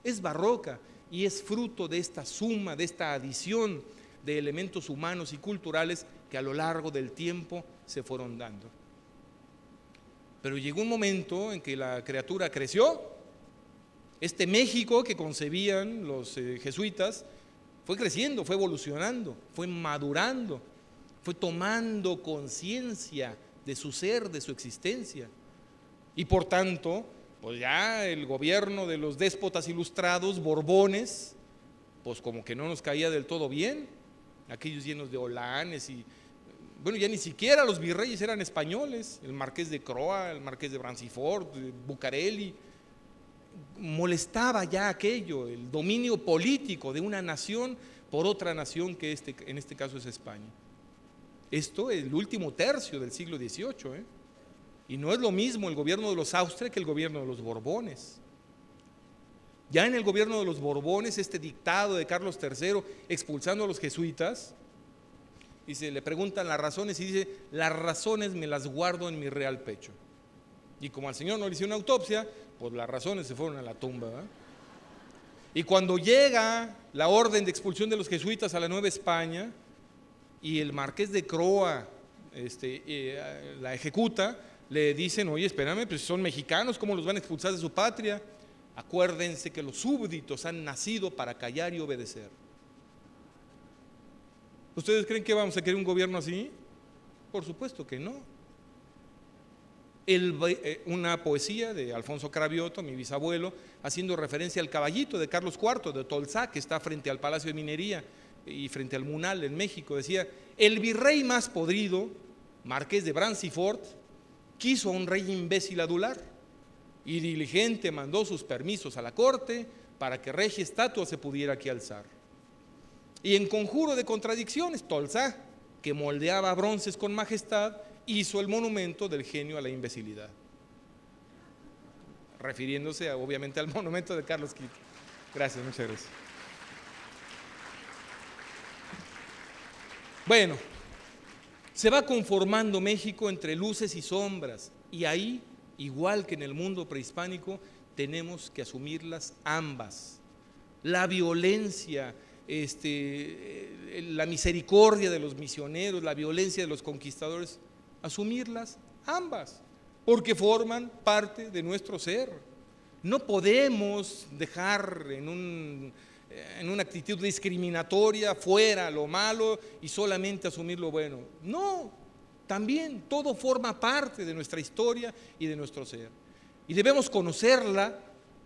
es barroca y es fruto de esta suma, de esta adición de elementos humanos y culturales que a lo largo del tiempo se fueron dando. Pero llegó un momento en que la criatura creció. Este México que concebían los jesuitas fue creciendo, fue evolucionando, fue madurando, fue tomando conciencia de su ser, de su existencia. Y por tanto, pues ya el gobierno de los déspotas ilustrados, Borbones, pues como que no nos caía del todo bien, aquellos llenos de holanes y, bueno, ya ni siquiera los virreyes eran españoles, el marqués de Croa, el marqués de Branciforte, Bucareli, molestaba ya aquello, el dominio político de una nación por otra nación que en este caso es España. Esto es el último tercio del siglo XVIII, y no es lo mismo el gobierno de los Austria que el gobierno de los Borbones. Ya en el gobierno de los Borbones, este dictado de Carlos III expulsando a los jesuitas, le preguntan las razones y dice, las razones me las guardo en mi real pecho. Y como al señor no le hicieron una autopsia, pues las razones se fueron a la tumba, ¿verdad? Y cuando llega la orden de expulsión de los jesuitas a la Nueva España y el marqués de Croa la ejecuta, le dicen, oye, espérame, pues son mexicanos, ¿cómo los van a expulsar de su patria? Acuérdense que los súbditos han nacido para callar y obedecer. ¿Ustedes creen que vamos a querer un gobierno así? Por supuesto que no. Una poesía de Alfonso Cravioto, mi bisabuelo, haciendo referencia al caballito de Carlos IV de Tolsá, que está frente al Palacio de Minería y frente al Munal en México, decía, el virrey más podrido, marqués de Branciforte, quiso a un rey imbécil adular y diligente mandó sus permisos a la corte para que regia estatua se pudiera aquí alzar. Y en conjuro de contradicciones, Tolsá, que moldeaba bronces con majestad, hizo el monumento del genio a la imbecilidad, refiriéndose obviamente al monumento de Carlos V. Gracias, muchas gracias. Bueno, se va conformando México entre luces y sombras, y ahí, igual que en el mundo prehispánico, tenemos que asumirlas ambas. La violencia, la misericordia de los misioneros, la violencia de los conquistadores, asumirlas ambas, porque forman parte de nuestro ser. No podemos dejar en una actitud discriminatoria fuera lo malo y solamente asumir lo bueno. No, también todo forma parte de nuestra historia y de nuestro ser. Y debemos conocerla,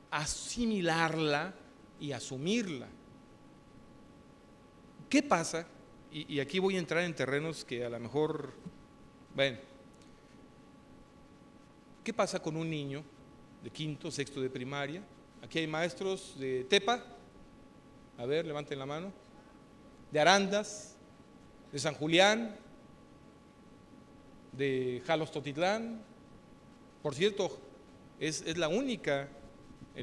asimilarla y asumirla. ¿Qué pasa? Y aquí voy a entrar en terrenos que a lo mejor, bueno, ¿qué pasa con un niño de quinto, sexto de primaria? Aquí hay maestros de Tepa, a ver, levanten la mano, de Arandas, de San Julián, de Jalostotitlán. Por cierto, es el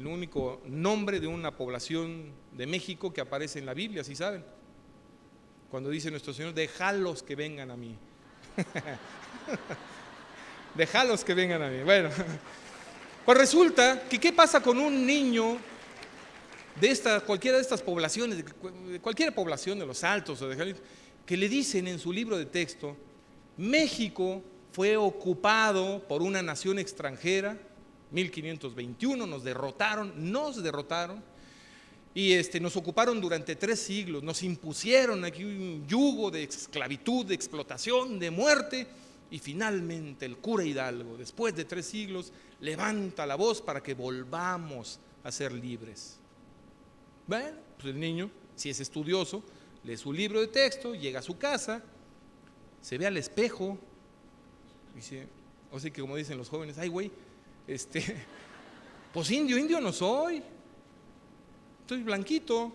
único nombre de una población de México que aparece en la Biblia, ¿sí saben? Cuando dice nuestro Señor, déjalos que vengan a mí. Déjalos que vengan a mí. Bueno, pues resulta que ¿qué pasa con un niño de cualquiera de estas poblaciones, de cualquier población de los Altos o de Jalisco, que le dicen en su libro de texto, México fue ocupado por una nación extranjera, 1521, nos derrotaron, y nos ocuparon durante 3 siglos, nos impusieron aquí un yugo de esclavitud, de explotación, de muerte, y finalmente el cura Hidalgo, después de 3 siglos, levanta la voz para que volvamos a ser libres. Bueno, pues el niño, si es estudioso, lee su libro de texto, llega a su casa, se ve al espejo, dice, o sea que como dicen los jóvenes, ay güey, pues indio no soy, estoy blanquito,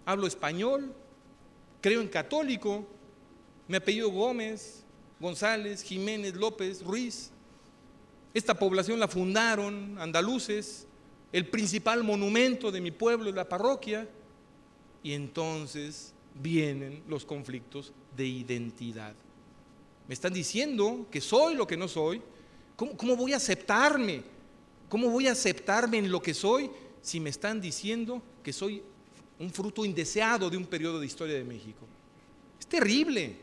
hablo español, creo en católico, me apellido Gómez, González, Jiménez, López, Ruiz. Esta población la fundaron andaluces, el principal monumento de mi pueblo es la parroquia, y entonces vienen los conflictos de identidad. Me están diciendo que soy lo que no soy. ¿Cómo voy a aceptarme? ¿Cómo voy a aceptarme en lo que soy si me están diciendo que soy un fruto indeseado de un periodo de historia de México? Es terrible.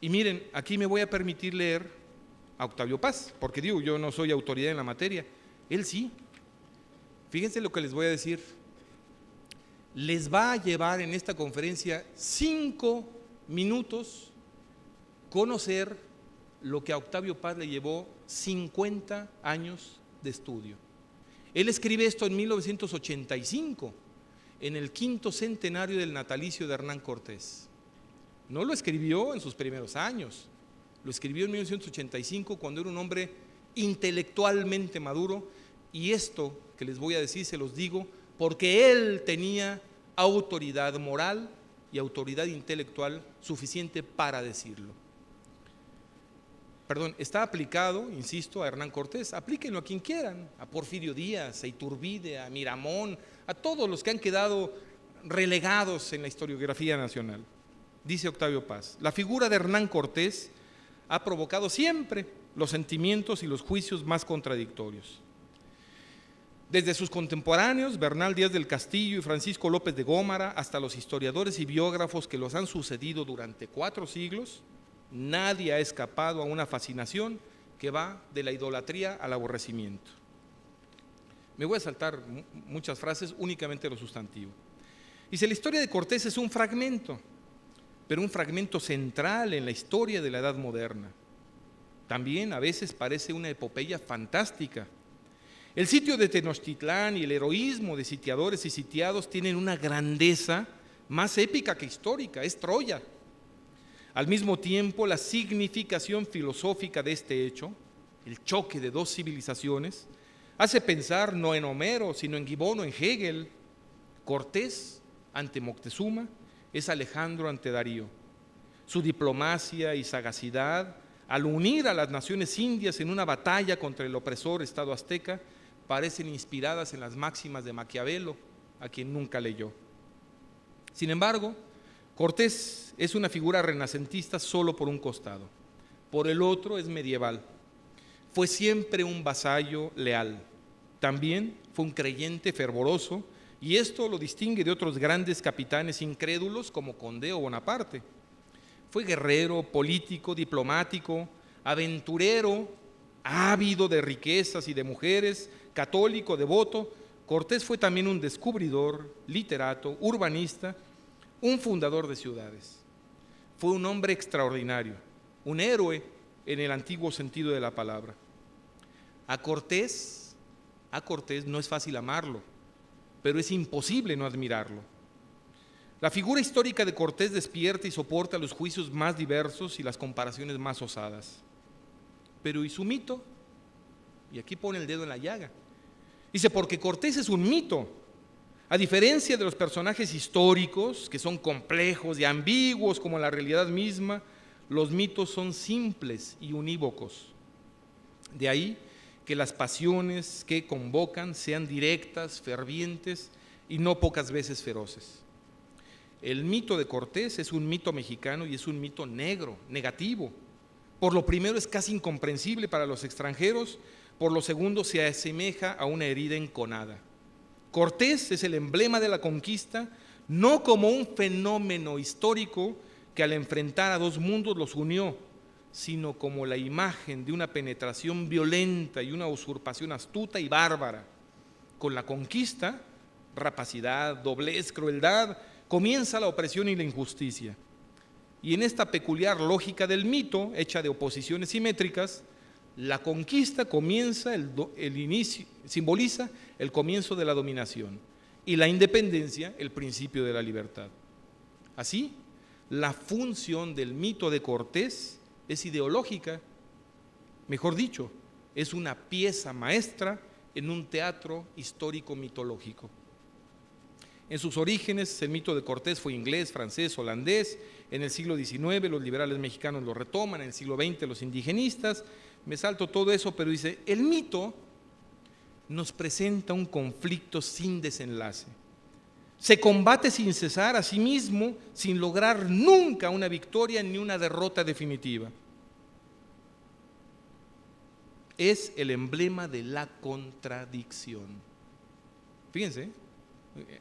Y miren, aquí me voy a permitir leer a Octavio Paz, porque digo, yo no soy autoridad en la materia, él sí. Fíjense lo que les voy a decir. Les va a llevar en esta conferencia 5 minutos conocer lo que a Octavio Paz le llevó 50 años de estudio. Él escribe esto en 1985, en el 5º centenario del natalicio de Hernán Cortés. No lo escribió en sus primeros años, lo escribió en 1985 cuando era un hombre intelectualmente maduro, y esto que les voy a decir se los digo porque él tenía autoridad moral y autoridad intelectual suficiente para decirlo. Perdón, está aplicado, insisto, a Hernán Cortés, aplíquenlo a quien quieran, a Porfirio Díaz, a Iturbide, a Miramón, a todos los que han quedado relegados en la historiografía nacional. Dice Octavio Paz, la figura de Hernán Cortés ha provocado siempre los sentimientos y los juicios más contradictorios. Desde sus contemporáneos, Bernal Díaz del Castillo y Francisco López de Gómara, hasta los historiadores y biógrafos que los han sucedido durante 4 siglos, nadie ha escapado a una fascinación que va de la idolatría al aborrecimiento. Me voy a saltar muchas frases, únicamente lo sustantivo. Dice, la historia de Cortés es un fragmento, pero un fragmento central en la historia de la Edad Moderna. También a veces parece una epopeya fantástica. El sitio de Tenochtitlán y el heroísmo de sitiadores y sitiados tienen una grandeza más épica que histórica, es Troya. Al mismo tiempo, la significación filosófica de este hecho, el choque de 2 civilizaciones, hace pensar no en Homero, sino en Gibbon o en Hegel. Cortés ante Moctezuma es Alejandro ante Darío. su diplomacia y sagacidad, al unir a las naciones indias en una batalla contra el opresor Estado azteca, parecen inspiradas en las máximas de Maquiavelo, a quien nunca leyó. Sin embargo, Cortés es una figura renacentista solo por un costado, por el otro es medieval. Fue siempre un vasallo leal, también fue un creyente fervoroso, y esto lo distingue de otros grandes capitanes incrédulos como Condé o Bonaparte. Fue guerrero, político, diplomático, aventurero, ávido de riquezas y de mujeres, católico, devoto. Cortés fue también un descubridor, literato, urbanista, un fundador de ciudades. Fue un hombre extraordinario, un héroe en el antiguo sentido de la palabra. A Cortés no es fácil amarlo, pero es imposible no admirarlo. La figura histórica de Cortés despierta y soporta los juicios más diversos y las comparaciones más osadas. Pero ¿y su mito? Y aquí pone el dedo en la llaga. Dice, porque Cortés es un mito. A diferencia de los personajes históricos, que son complejos y ambiguos como la realidad misma, los mitos son simples y unívocos. De ahí que las pasiones que convocan sean directas, fervientes y no pocas veces feroces. El mito de Cortés es un mito mexicano y es un mito negro, negativo. Por lo primero es casi incomprensible para los extranjeros, por lo segundo se asemeja a una herida enconada. Cortés es el emblema de la conquista, no como un fenómeno histórico que al enfrentar a dos mundos los unió, sino como la imagen de una penetración violenta y una usurpación astuta y bárbara. Con la conquista, rapacidad, doblez, crueldad, comienza la opresión y la injusticia. Y en esta peculiar lógica del mito, hecha de oposiciones simétricas, la conquista simboliza el comienzo de la dominación y la independencia el principio de la libertad. Así, la función del mito de Cortés es ideológica, mejor dicho, es una pieza maestra en un teatro histórico mitológico. En sus orígenes, el mito de Cortés fue inglés, francés, holandés. En el siglo XIX los liberales mexicanos lo retoman, en el siglo XX los indigenistas. Me salto todo eso, pero dice, el mito nos presenta un conflicto sin desenlace. Se combate sin cesar a sí mismo, sin lograr nunca una victoria ni una derrota definitiva. Es el emblema de la contradicción. Fíjense,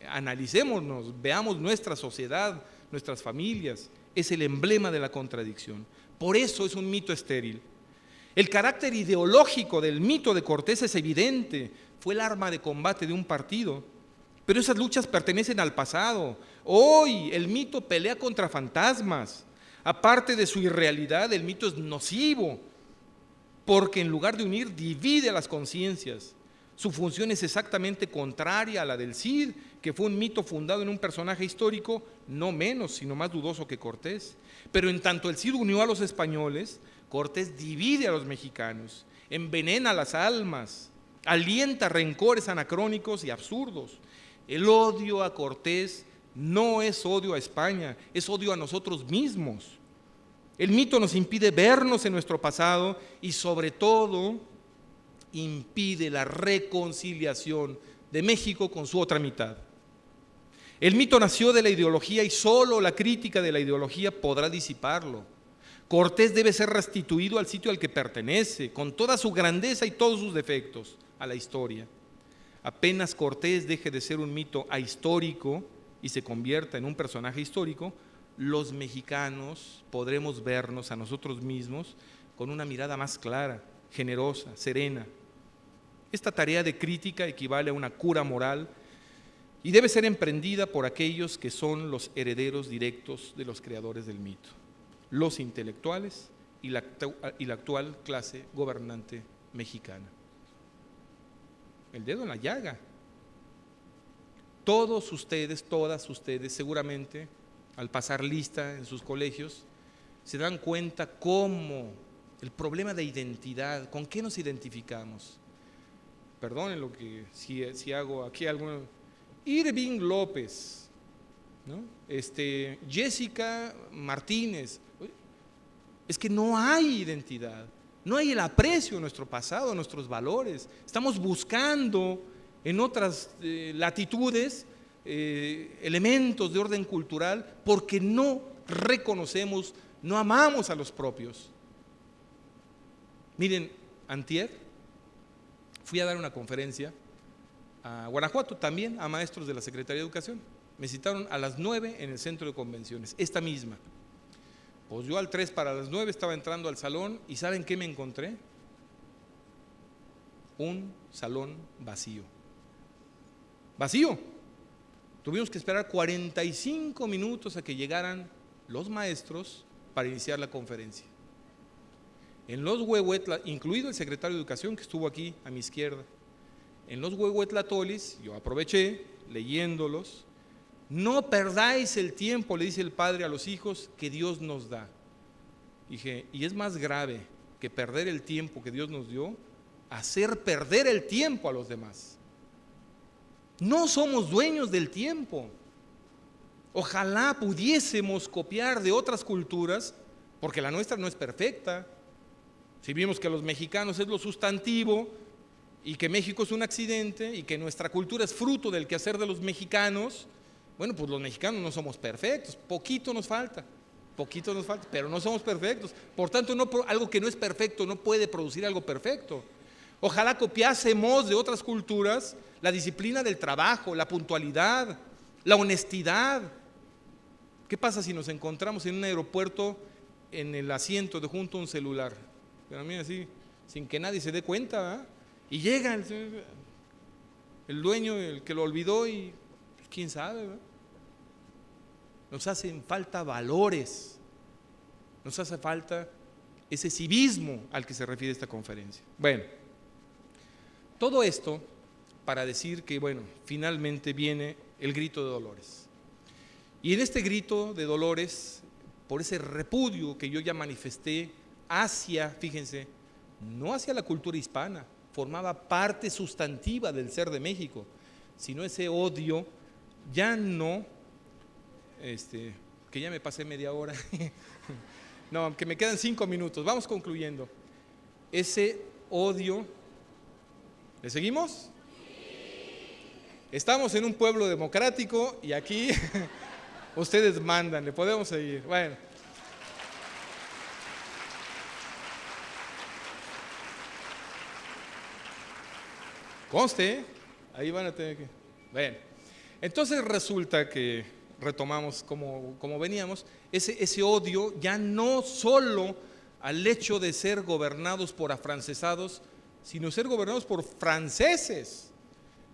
analicémonos, veamos nuestra sociedad, nuestras familias. Es el emblema de la contradicción. Por eso es un mito estéril. El carácter ideológico del mito de Cortés es evidente. Fue el arma de combate de un partido. Pero esas luchas pertenecen al pasado. Hoy el mito pelea contra fantasmas. Aparte de su irrealidad, el mito es nocivo, porque en lugar de unir, divide a las conciencias. Su función es exactamente contraria a la del Cid, que fue un mito fundado en un personaje histórico no menos, sino más dudoso que Cortés. Pero en tanto el Cid unió a los españoles, Cortés divide a los mexicanos, envenena las almas, alienta rencores anacrónicos y absurdos. El odio a Cortés no es odio a España, es odio a nosotros mismos. El mito nos impide vernos en nuestro pasado y sobre todo impide la reconciliación de México con su otra mitad. El mito nació de la ideología y solo la crítica de la ideología podrá disiparlo. Cortés debe ser restituido al sitio al que pertenece, con toda su grandeza y todos sus defectos, a la historia. Apenas Cortés deje de ser un mito ahistórico y se convierta en un personaje histórico, los mexicanos podremos vernos a nosotros mismos con una mirada más clara, generosa, serena. Esta tarea de crítica equivale a una cura moral y debe ser emprendida por aquellos que son los herederos directos de los creadores del mito, los intelectuales y la actual clase gobernante mexicana. El dedo en la llaga. Todos ustedes, todas ustedes, seguramente, al pasar lista en sus colegios, se dan cuenta cómo el problema de identidad, ¿con qué nos identificamos? Perdonen lo que si hago aquí alguno. Irving López, ¿no? Jessica Martínez. Es que no hay identidad, no hay el aprecio a nuestro pasado, a nuestros valores. Estamos buscando en otras latitudes elementos de orden cultural porque no reconocemos, no amamos a los propios. Miren, antier fui a dar una conferencia a Guanajuato, también a maestros de la Secretaría de Educación. Me citaron a las 9 en el centro de convenciones, esta misma. Pues yo al 3 para las 9 estaba entrando al salón y ¿saben qué me encontré? Un salón vacío. Vacío. Tuvimos que esperar 45 minutos a que llegaran los maestros para iniciar la conferencia. En los Huehuetla, incluido el secretario de Educación que estuvo aquí a mi izquierda, en los Huehuetlatolis, yo aproveché leyéndolos. No perdáis el tiempo, le dice el padre a los hijos, que Dios nos da. Dije, y es más grave que perder el tiempo que Dios nos dio, hacer perder el tiempo a los demás. No somos dueños del tiempo. Ojalá pudiésemos copiar de otras culturas, porque la nuestra no es perfecta. Si vimos que los mexicanos es lo sustantivo y que México es un accidente y que nuestra cultura es fruto del quehacer de los mexicanos, bueno, pues los mexicanos no somos perfectos, poquito nos falta, pero no somos perfectos. Por tanto, algo que no es perfecto no puede producir algo perfecto. Ojalá copiásemos de otras culturas la disciplina del trabajo, la puntualidad, la honestidad. ¿Qué pasa si nos encontramos en un aeropuerto en el asiento de junto a un celular? Pero a mí así, sin que nadie se dé cuenta, ¿verdad? Y llega el dueño, el que lo olvidó y pues, quién sabe, ¿verdad? Nos hacen falta valores, nos hace falta ese civismo al que se refiere esta conferencia. Bueno, todo esto para decir que, bueno, finalmente viene el grito de Dolores. Y en este grito de Dolores, por ese repudio que yo ya manifesté hacia, fíjense, no hacia la cultura hispana, formaba parte sustantiva del ser de México, sino ese odio ya no, que ya me pasé media hora, no, que me quedan 5 minutos, vamos concluyendo. Ese odio, ¿le seguimos? Estamos en un pueblo democrático y aquí ustedes mandan, le podemos seguir. Bueno. Conste, ahí van a tener que... Bueno, entonces resulta que retomamos como veníamos, ese odio ya no solo al hecho de ser gobernados por afrancesados, sino ser gobernados por franceses.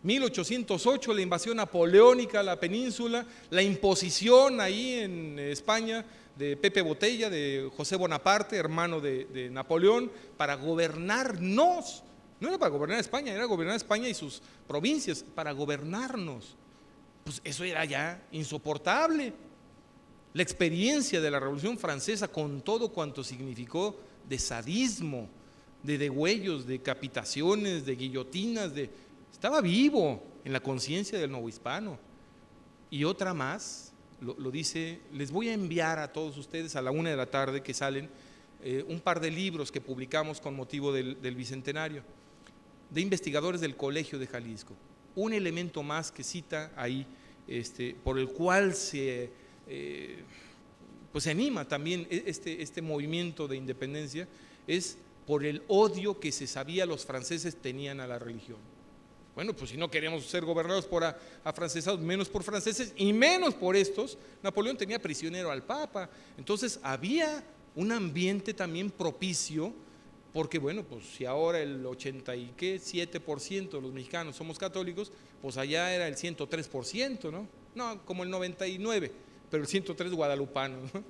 1808, la invasión napoleónica a la península, la imposición ahí en España de Pepe Botella, de José Bonaparte, hermano de Napoleón, para gobernarnos. No era para gobernar España, era gobernar España y sus provincias, para gobernarnos. Pues eso era ya insoportable. La experiencia de la Revolución Francesa con todo cuanto significó de sadismo, de degüellos, de decapitaciones, de guillotinas, estaba vivo en la conciencia del novohispano. Y otra más, lo dice, les voy a enviar a todos ustedes a la 1 de la tarde que salen un par de libros que publicamos con motivo del Bicentenario, de investigadores del Colegio de Jalisco. Un elemento más que cita ahí, por el cual se anima también este movimiento de independencia, es por el odio que se sabía los franceses tenían a la religión. Bueno, pues si no queremos ser gobernados por afrancesados, menos por franceses y menos por estos. Napoleón tenía prisionero al Papa, entonces había un ambiente también propicio. Porque bueno, pues si ahora el 87% de los mexicanos somos católicos, pues allá era el 103%, ¿no? No, como el 99%, pero el 103% guadalupanos, ¿no?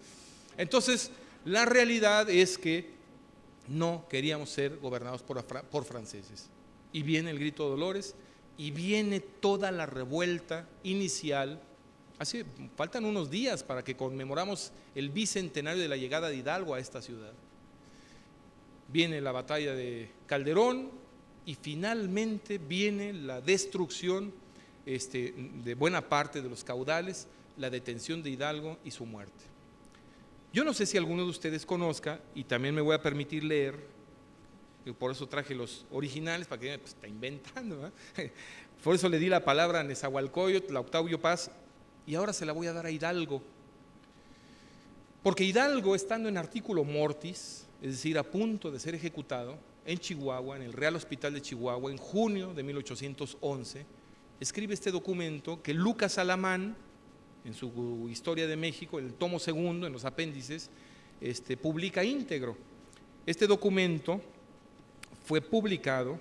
Entonces, la realidad es que no queríamos ser gobernados por franceses. Y viene el grito de Dolores y viene toda la revuelta inicial. Así, faltan unos días para que conmemoramos el bicentenario de la llegada de Hidalgo a esta ciudad. Viene la batalla de Calderón y finalmente viene la destrucción de buena parte de los caudales, la detención de Hidalgo y su muerte. Yo no sé si alguno de ustedes conozca, y también me voy a permitir leer, y por eso traje los originales, para que pues, está inventando, ¿verdad? Por eso le di la palabra a Nezahualcóyotl, a Octavio Paz, y ahora se la voy a dar a Hidalgo. Porque Hidalgo, estando en artículo mortis, es decir, a punto de ser ejecutado, en Chihuahua, en el Real Hospital de Chihuahua, en junio de 1811, escribe este documento que Lucas Alamán, en su Historia de México, el tomo segundo, en los apéndices, publica íntegro. Este documento fue publicado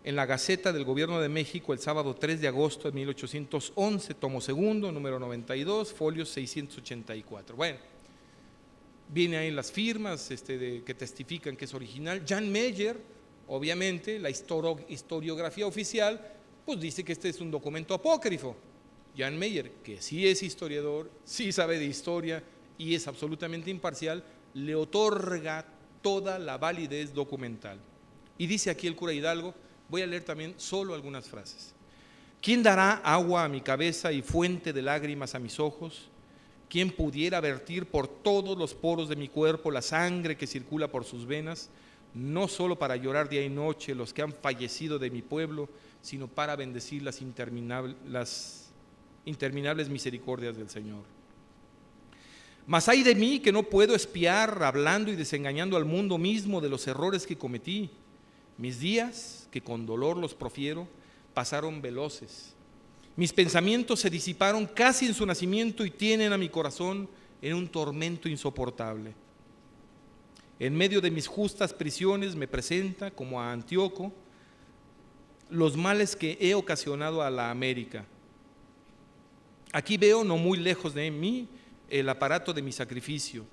en la Gaceta del Gobierno de México el sábado 3 de agosto de 1811, tomo segundo, número 92, folios 684. Bueno, viene ahí las firmas que testifican que es original. Jan Meyer, obviamente, la historiografía oficial, pues dice que este es un documento apócrifo. Jan Meyer, que sí es historiador, sí sabe de historia y es absolutamente imparcial, le otorga toda la validez documental. Y dice aquí el cura Hidalgo, voy a leer también solo algunas frases. ¿Quién dará agua a mi cabeza y fuente de lágrimas a mis ojos? ¿Quién pudiera vertir por todos los poros de mi cuerpo la sangre que circula por sus venas, no solo para llorar día y noche los que han fallecido de mi pueblo, sino para bendecir las interminables misericordias del Señor? Mas ay de mí que no puedo espiar, hablando y desengañando al mundo mismo de los errores que cometí. Mis días, que con dolor los profiero, pasaron veloces. Mis pensamientos se disiparon casi en su nacimiento y tienen a mi corazón en un tormento insoportable. En medio de mis justas prisiones me presenta, como a Antíoco, los males que he ocasionado a la América. Aquí veo, no muy lejos de mí, el aparato de mi sacrificio.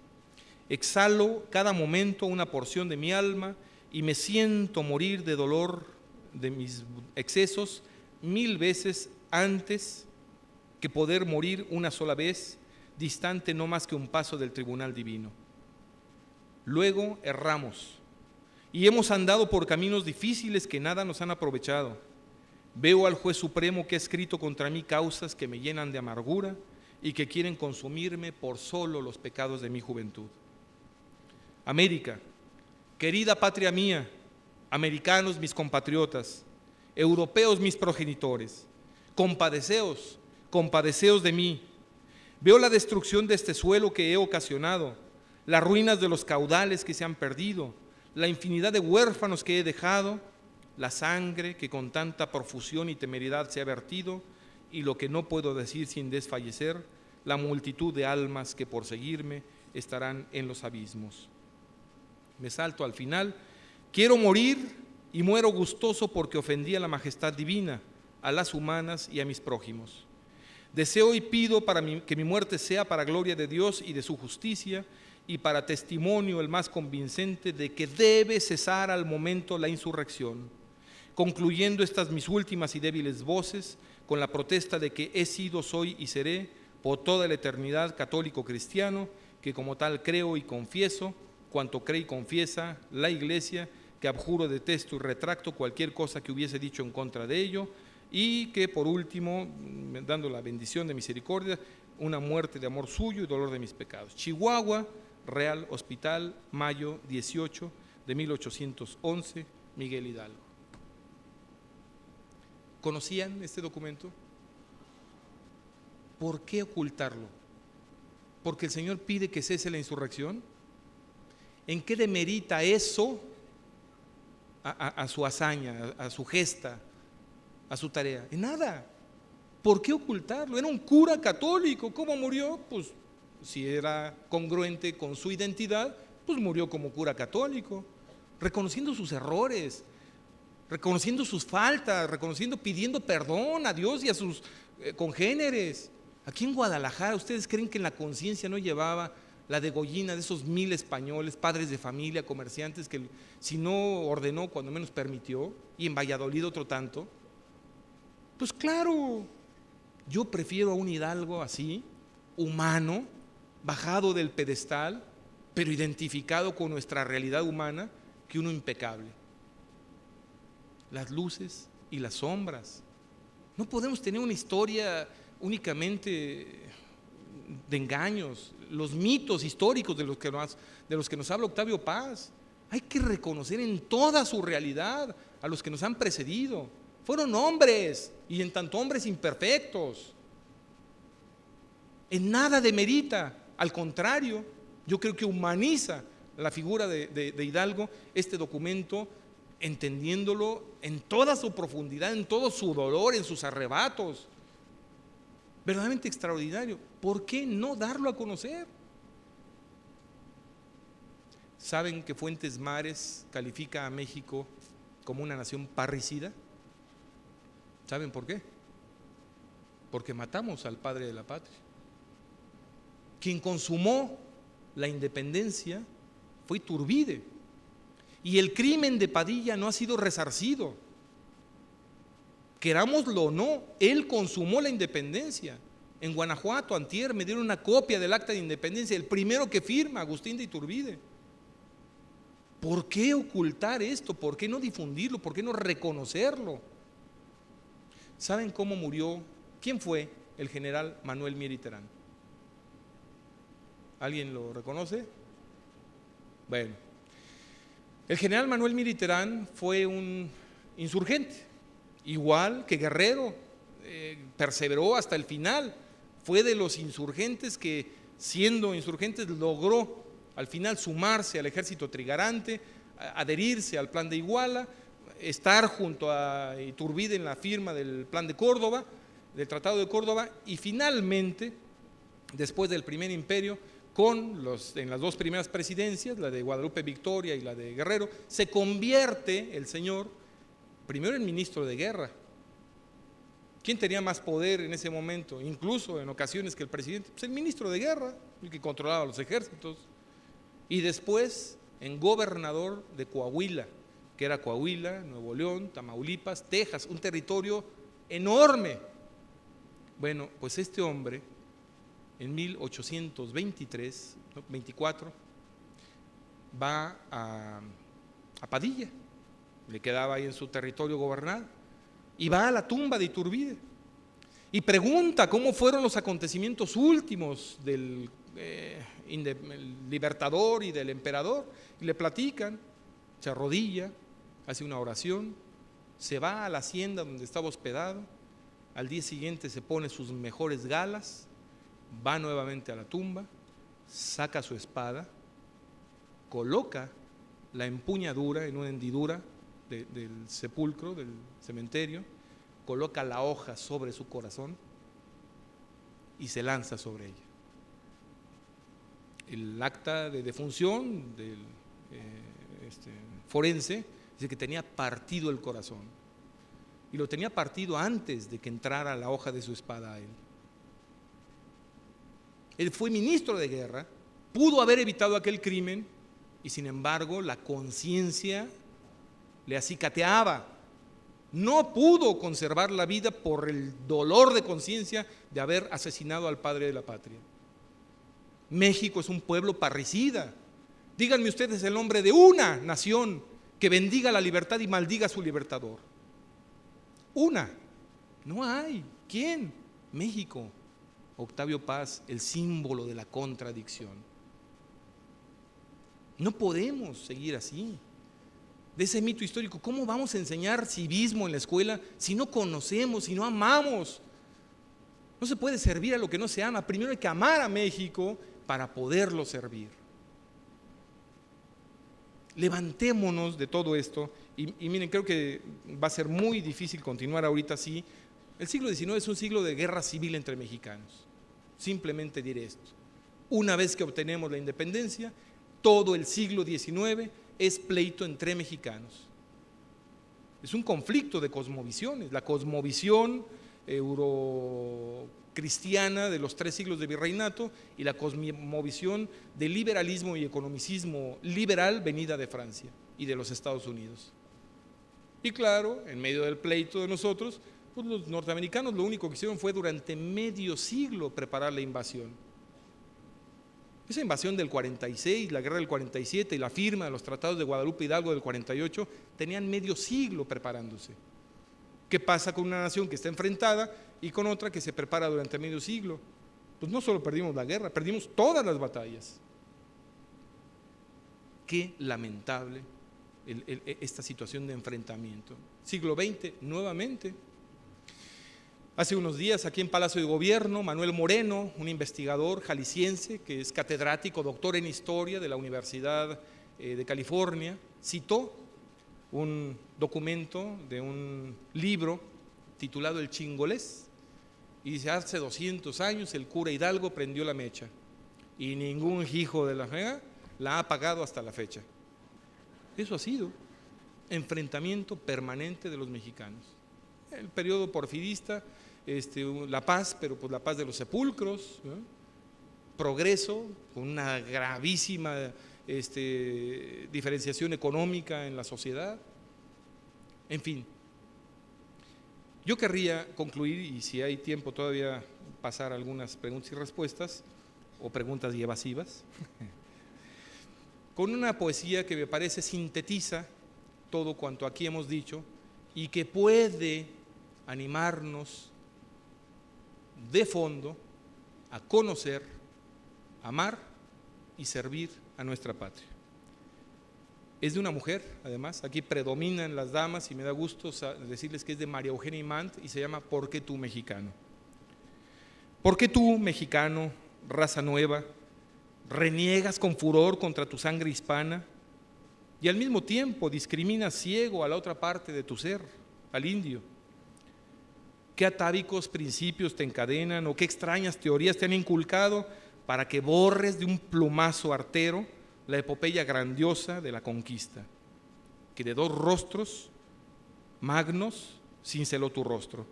Exhalo cada momento una porción de mi alma y me siento morir de dolor de mis excesos 1000 veces antes que poder morir una sola vez, distante no más que un paso del tribunal divino. Luego erramos y hemos andado por caminos difíciles que nada nos han aprovechado. Veo al juez supremo que ha escrito contra mí causas que me llenan de amargura y que quieren consumirme por solo los pecados de mi juventud. América, querida patria mía, americanos mis compatriotas, europeos mis progenitores, compadeceos de mí. Veo la destrucción de este suelo que he ocasionado, las ruinas de los caudales que se han perdido, la infinidad de huérfanos que he dejado, la sangre que con tanta profusión y temeridad se ha vertido, y lo que no puedo decir sin desfallecer, la multitud de almas que por seguirme estarán en los abismos. Me salto al final. Quiero morir y muero gustoso porque ofendí a la majestad divina, a las humanas y a mis prójimos. Deseo y pido que mi muerte sea para gloria de Dios y de su justicia, y para testimonio el más convincente de que debe cesar al momento la insurrección, concluyendo estas mis últimas y débiles voces con la protesta de que he sido, soy y seré por toda la eternidad católico cristiano, que como tal creo y confieso cuanto cree y confiesa la Iglesia, que abjuro, detesto y retracto cualquier cosa que hubiese dicho en contra de ello, y que por último, dando la bendición de misericordia, una muerte de amor suyo y dolor de mis pecados. Chihuahua, Real Hospital, mayo 18 de 1811, Miguel Hidalgo. ¿Conocían este documento? ¿Por qué ocultarlo? ¿Porque el Señor pide que cese la insurrección? ¿En qué demerita eso a su hazaña, a su gesta, a su tarea? En nada. ¿Por qué ocultarlo? Era un cura católico. ¿Cómo murió? Pues si era congruente con su identidad, pues murió como cura católico, reconociendo sus errores, reconociendo sus faltas, pidiendo perdón a Dios y a sus congéneres. Aquí en Guadalajara, ¿ustedes creen que en la conciencia no llevaba la degollina de esos 1000 españoles, padres de familia, comerciantes, que si no ordenó, cuando menos permitió, y en Valladolid otro tanto? Pues claro, yo prefiero a un Hidalgo así, humano, bajado del pedestal, pero identificado con nuestra realidad humana, que uno impecable. Las luces y las sombras. No podemos tener una historia únicamente de engaños, los mitos históricos de los que nos habla Octavio Paz. Hay que reconocer en toda su realidad a los que nos han precedido. Fueron hombres, y en tanto hombres imperfectos. En nada demerita, al contrario, yo creo que humaniza la figura de Hidalgo este documento, entendiéndolo en toda su profundidad, en todo su dolor, en sus arrebatos. Verdaderamente extraordinario. ¿Por qué no darlo a conocer? ¿Saben que Fuentes Mares califica a México como una nación parricida? ¿Saben por qué? Porque matamos al padre de la patria. Quien consumó la independencia fue Iturbide, y el crimen de Padilla no ha sido resarcido. Querámoslo o no, él consumó la independencia. En Guanajuato, antier, me dieron una copia del acta de independencia, el primero que firma, Agustín de Iturbide. ¿Por qué ocultar esto? ¿Por qué no difundirlo? ¿Por qué no reconocerlo? ¿Saben cómo murió? ¿Quién fue el general Manuel Mier y Terán? ¿Alguien lo reconoce? Bueno, el general Manuel Mier y Terán fue un insurgente, igual que Guerrero, perseveró hasta el final. Fue de los insurgentes que, siendo insurgentes, logró al final sumarse al ejército trigarante, adherirse al plan de Iguala, estar junto a Iturbide en la firma del plan de Córdoba, del Tratado de Córdoba, y finalmente, después del Primer Imperio, en las dos primeras presidencias, la de Guadalupe Victoria y la de Guerrero, se convierte el señor primero en ministro de guerra. ¿Quién tenía más poder en ese momento, incluso en ocasiones, que el presidente? Pues el ministro de guerra, el que controlaba los ejércitos. Y después en gobernador de Coahuila, que era Coahuila, Nuevo León, Tamaulipas, Texas, un territorio enorme. Bueno, pues este hombre en 1824 va a Padilla, le quedaba ahí en su territorio gobernar, y va a la tumba de Iturbide y pregunta cómo fueron los acontecimientos últimos del libertador y del emperador, y le platican. Se arrodilla, hace una oración, se va a la hacienda donde estaba hospedado, al día siguiente se pone sus mejores galas, va nuevamente a la tumba, saca su espada, coloca la empuñadura en una hendidura del sepulcro, del cementerio, coloca la hoja sobre su corazón y se lanza sobre ella. El acta de defunción del forense dice que tenía partido el corazón, y lo tenía partido antes de que entrara la hoja de su espada a él. Él fue ministro de guerra, pudo haber evitado aquel crimen, y sin embargo la conciencia le acicateaba. No pudo conservar la vida por el dolor de conciencia de haber asesinado al padre de la patria. México es un pueblo parricida. Díganme ustedes el nombre de una nación que bendiga la libertad y maldiga a su libertador. Una. No hay. ¿Quién? México. Octavio Paz, el símbolo de la contradicción. No podemos seguir así. De ese mito histórico, ¿cómo vamos a enseñar civismo en la escuela si no conocemos, si no amamos? No se puede servir a lo que no se ama. Primero hay que amar a México para poderlo servir. Levantémonos de todo esto y miren, creo que va a ser muy difícil continuar ahorita así. El siglo XIX es un siglo de guerra civil entre mexicanos. Simplemente diré esto. Una vez que obtenemos la independencia, todo el siglo XIX es pleito entre mexicanos. Es un conflicto de cosmovisiones. La cosmovisión eurocristiana de los 3 siglos de virreinato y la cosmovisión del liberalismo y economicismo liberal venida de Francia y de los Estados Unidos. Y claro, en medio del pleito de nosotros, pues los norteamericanos lo único que hicieron fue durante medio siglo preparar la invasión. Esa invasión del 46, la guerra del 47 y la firma de los tratados de Guadalupe Hidalgo del 48 tenían medio siglo preparándose. ¿Qué pasa con una nación que está enfrentada y con otra que se prepara durante medio siglo? pues no solo perdimos la guerra, perdimos todas las batallas. Qué lamentable esta situación de enfrentamiento. Siglo XX, nuevamente. Hace unos días aquí en Palacio de Gobierno, Manuel Moreno, un investigador jalisciense que es catedrático, doctor en historia de la Universidad de California, citó un documento de un libro titulado El Chingolés, y dice: hace 200 años el cura Hidalgo prendió la mecha y ningún hijo de la fega la ha apagado hasta la fecha. Eso ha sido enfrentamiento permanente de los mexicanos. El periodo porfirista, la paz, pero pues la paz de los sepulcros, ¿no? Progreso, con una gravísima diferenciación económica en la sociedad. En fin, yo querría concluir, y si hay tiempo todavía pasar algunas preguntas y respuestas, o preguntas y evasivas, con una poesía que me parece sintetiza todo cuanto aquí hemos dicho y que puede animarnos de fondo a conocer, amar y servir a nuestra patria. Es de una mujer, además, aquí predominan las damas y me da gusto decirles que es de María Eugenia Imant y se llama ¿Por qué tú, mexicano? ¿Por qué tú, mexicano, raza nueva, reniegas con furor contra tu sangre hispana y al mismo tiempo discriminas ciego a la otra parte de tu ser, al indio? ¿Qué atávicos principios te encadenan o qué extrañas teorías te han inculcado para que borres de un plumazo artero la epopeya grandiosa de la conquista, que de dos rostros magnos cinceló tu rostro?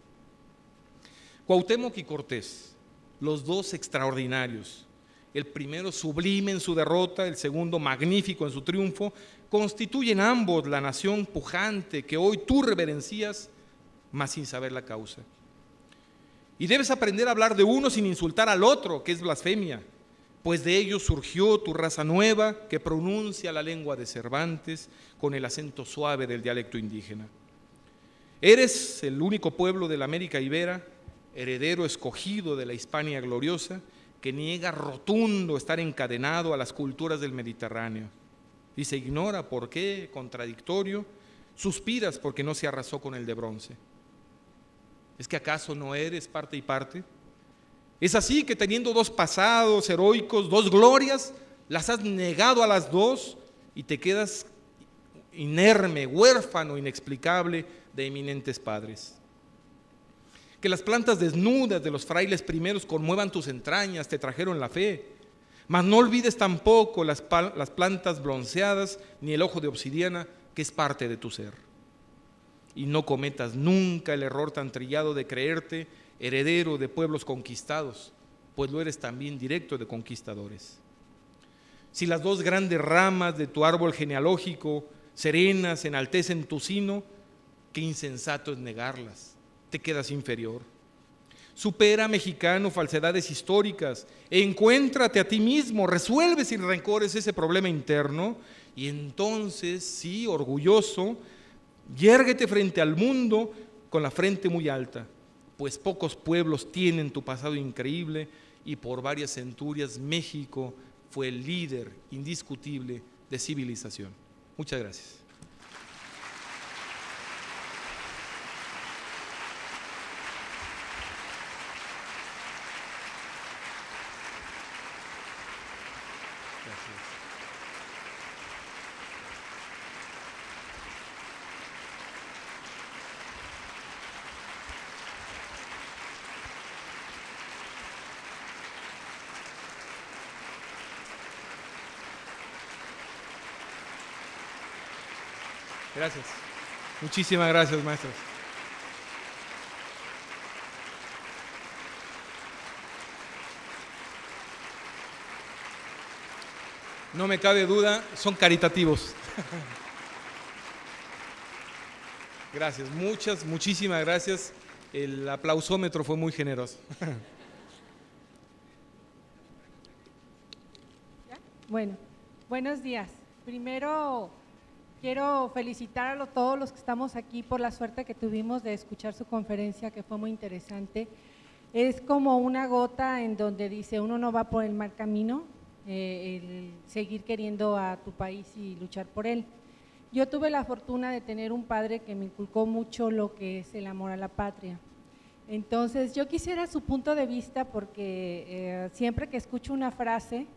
Cuauhtémoc y Cortés, los dos extraordinarios, el primero sublime en su derrota, el segundo magnífico en su triunfo, constituyen ambos la nación pujante que hoy tú reverencias, mas sin saber la causa. Y debes aprender a hablar de uno sin insultar al otro, que es blasfemia, pues de ellos surgió tu raza nueva que pronuncia la lengua de Cervantes con el acento suave del dialecto indígena. Eres el único pueblo de la América Ibera, heredero escogido de la Hispania gloriosa, que niega rotundo estar encadenado a las culturas del Mediterráneo y se ignora por qué, contradictorio, suspiras porque no se arrasó con el de bronce. ¿Es que acaso no eres parte y parte? Es así que teniendo dos pasados heroicos, dos glorias, las has negado a las dos y te quedas inerme, huérfano, inexplicable de eminentes padres. Que las plantas desnudas de los frailes primeros conmuevan tus entrañas, te trajeron la fe, mas no olvides tampoco las plantas bronceadas ni el ojo de obsidiana que es parte de tu ser. Y no cometas nunca el error tan trillado de creerte heredero de pueblos conquistados, pues lo eres también directo de conquistadores. Si las dos grandes ramas de tu árbol genealógico serenas enaltecen tu sino, qué insensato es negarlas, te quedas inferior. Supera, mexicano, falsedades históricas, encuéntrate a ti mismo, resuelve sin rencores ese problema interno y entonces, sí, orgulloso, yérguete frente al mundo con la frente muy alta, pues pocos pueblos tienen tu pasado increíble y por varias centurias México fue el líder indiscutible de civilización. Muchas gracias. Gracias. Muchísimas gracias, maestros. No me cabe duda, son caritativos. Gracias, muchísimas gracias. El aplausómetro fue muy generoso. Bueno, buenos días. Primero quiero felicitar a todos los que estamos aquí por la suerte que tuvimos de escuchar su conferencia, que fue muy interesante. Es como una gota en donde dice uno no va por el mal camino, el seguir queriendo a tu país y luchar por él. Yo tuve la fortuna de tener un padre que me inculcó mucho lo que es el amor a la patria. Entonces yo quisiera su punto de vista porque siempre que escucho una frase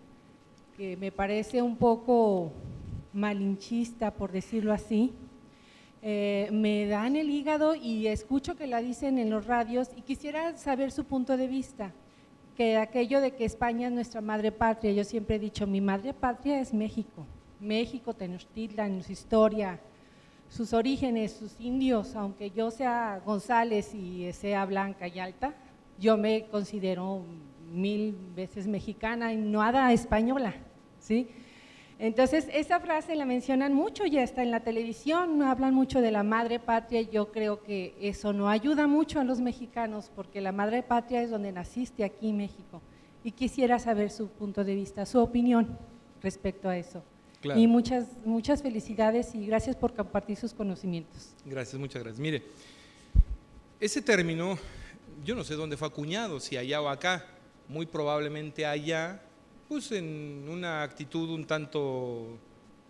que me parece un poco malinchista, por decirlo así, me da en el hígado y escucho que la dicen en los radios y quisiera saber su punto de vista, que aquello de que España es nuestra madre patria, yo siempre he dicho, mi madre patria es México, México, Tenochtitlan, su historia, sus orígenes, sus indios, aunque yo sea González y sea blanca y alta, yo me considero 1000 veces mexicana y nada española, ¿sí? Entonces, esa frase la mencionan mucho, ya está en la televisión, hablan mucho de la madre patria, yo creo que eso no ayuda mucho a los mexicanos, porque la madre patria es donde naciste, aquí en México, y quisiera saber su punto de vista, su opinión respecto a eso. Claro. Y muchas felicidades y gracias por compartir sus conocimientos. Gracias, muchas gracias. Mire, ese término, yo no sé dónde fue acuñado, si allá o acá, muy probablemente allá, pues en una actitud un tanto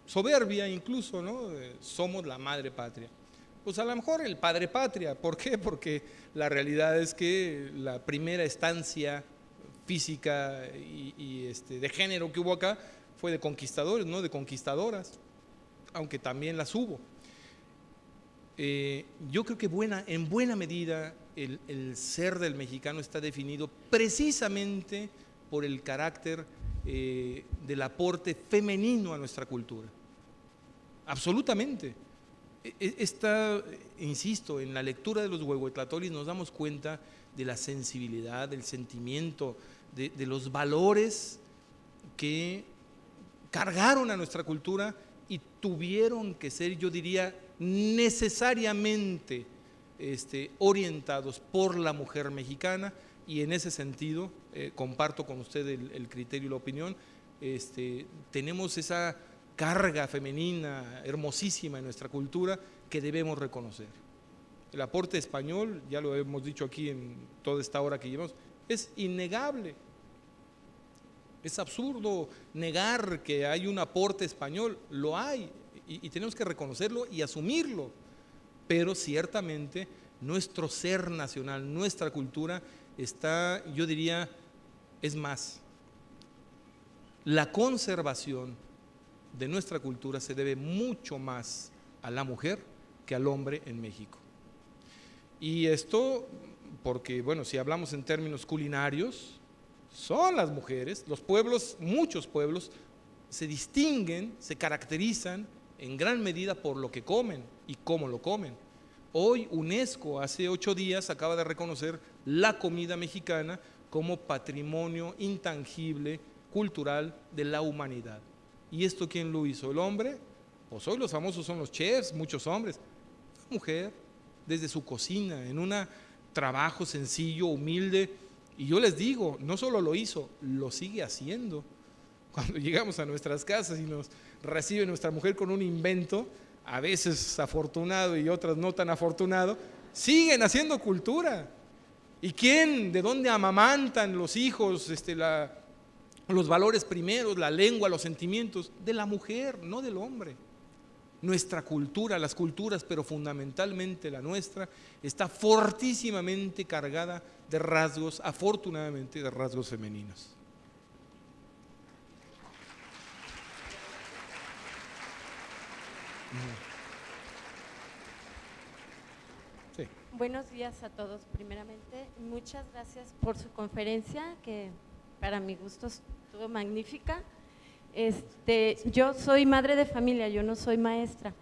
soberbia incluso, ¿no? Somos la madre patria. Pues a lo mejor el padre patria, ¿por qué? Porque la realidad es que la primera estancia física y de género que hubo acá fue de conquistadores, no de conquistadoras, aunque también las hubo. Yo creo que en buena medida el ser del mexicano está definido precisamente por el carácter del aporte femenino a nuestra cultura. Absolutamente. Insisto, en la lectura de los huehuetlatolis nos damos cuenta de la sensibilidad, del sentimiento, de los valores que cargaron a nuestra cultura y tuvieron que ser, yo diría, necesariamente orientados por la mujer mexicana, y en ese sentido comparto con usted el criterio y la opinión. Tenemos esa carga femenina hermosísima en nuestra cultura que debemos reconocer. El aporte español, ya lo hemos dicho aquí en toda esta hora que llevamos, es innegable. Es absurdo negar que hay un aporte español, lo hay, y tenemos que reconocerlo y asumirlo, pero ciertamente nuestro ser nacional, nuestra cultura está, yo diría, es más, la conservación de nuestra cultura se debe mucho más a la mujer que al hombre en México. Y esto porque, bueno, si hablamos en términos culinarios, son las mujeres, los pueblos, muchos pueblos, se distinguen, se caracterizan en gran medida por lo que comen y cómo lo comen. Hoy UNESCO, hace 8 días, acaba de reconocer la comida mexicana como patrimonio intangible, cultural de la humanidad. ¿Y esto quién lo hizo? ¿El hombre? Pues hoy los famosos son los chefs, muchos hombres. La mujer, desde su cocina, en un trabajo sencillo, humilde. Y yo les digo, no solo lo hizo, lo sigue haciendo. Cuando llegamos a nuestras casas y nos recibe nuestra mujer con un invento, a veces afortunado y otras no tan afortunado, siguen haciendo cultura. ¿Y quién? ¿De dónde amamantan los hijos los valores primeros, la lengua, los sentimientos? De la mujer, no del hombre. Nuestra cultura, las culturas, pero fundamentalmente la nuestra, está fortísimamente cargada de rasgos, afortunadamente, de rasgos femeninos. Sí. Buenos días a todos. Primeramente, muchas gracias por su conferencia, que para mi gusto estuvo magnífica. Yo soy madre de familia, yo no soy maestra,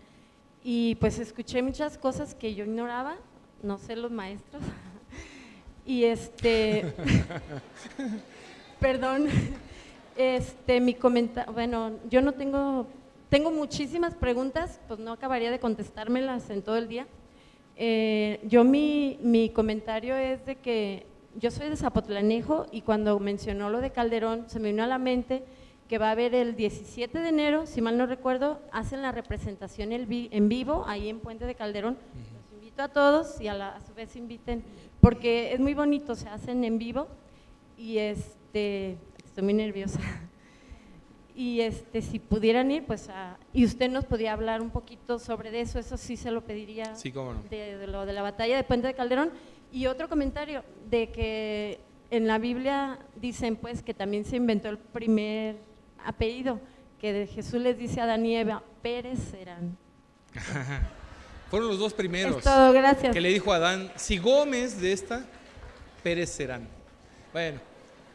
y pues escuché muchas cosas que yo ignoraba, no sé los maestros, y perdón, mi comentario, bueno, yo no tengo muchísimas preguntas, pues no acabaría de contestármelas en todo el día. Mi comentario es de que yo soy de Zapotlanejo, y cuando mencionó lo de Calderón se me vino a la mente que va a haber el 17 de enero, si mal no recuerdo, hacen la representación en vivo ahí en Puente de Calderón. Los invito a todos y a su vez inviten, porque es muy bonito, se hacen en vivo y estoy muy nerviosa. Y si pudieran ir, pues, y usted nos podía hablar un poquito sobre eso sí se lo pediría. Sí, cómo no. De lo de la batalla de Puente de Calderón. Y otro comentario, de que en la Biblia dicen pues que también se inventó el primer apellido, que de Jesús les dice a Adán y Eva, Pérez serán. Fueron los dos primeros. Es todo, gracias. Que le dijo a Adán, si Gómez de esta, Pérez serán. Bueno,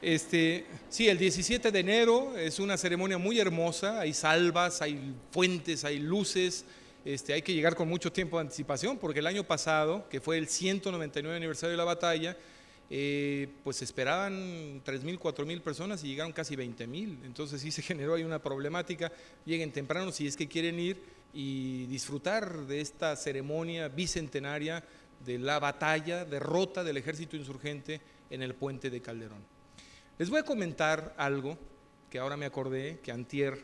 sí, el 17 de enero es una ceremonia muy hermosa, hay salvas, hay fuentes, hay luces, hay que llegar con mucho tiempo de anticipación, porque el año pasado, que fue el 199 aniversario de la batalla, pues esperaban 3,000, 4,000 personas y llegaron casi 20,000, entonces sí se generó ahí una problemática. Lleguen temprano si es que quieren ir y disfrutar de esta ceremonia bicentenaria de la batalla, derrota del ejército insurgente en el Puente de Calderón. Les voy a comentar algo que ahora me acordé, que antier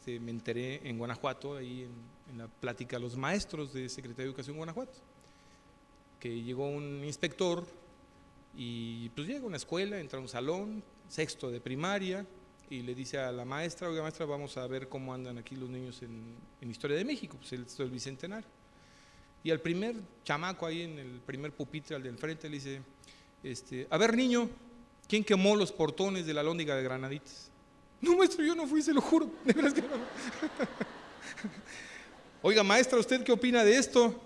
me enteré en Guanajuato, ahí en la plática a los maestros de Secretaría de Educación en Guanajuato, que llegó un inspector y pues llega a una escuela, entra a un salón, sexto de primaria, y le dice a la maestra, oiga maestra, vamos a ver cómo andan aquí los niños en Historia de México, pues esto es el bicentenario. Y al primer chamaco ahí en el primer pupitre, al del frente, le dice, a ver niño, ¿quién quemó los portones de la Alhóndiga de Granaditas? No maestro, yo no fui, se lo juro, de veras que no. Oiga maestra, ¿usted qué opina de esto?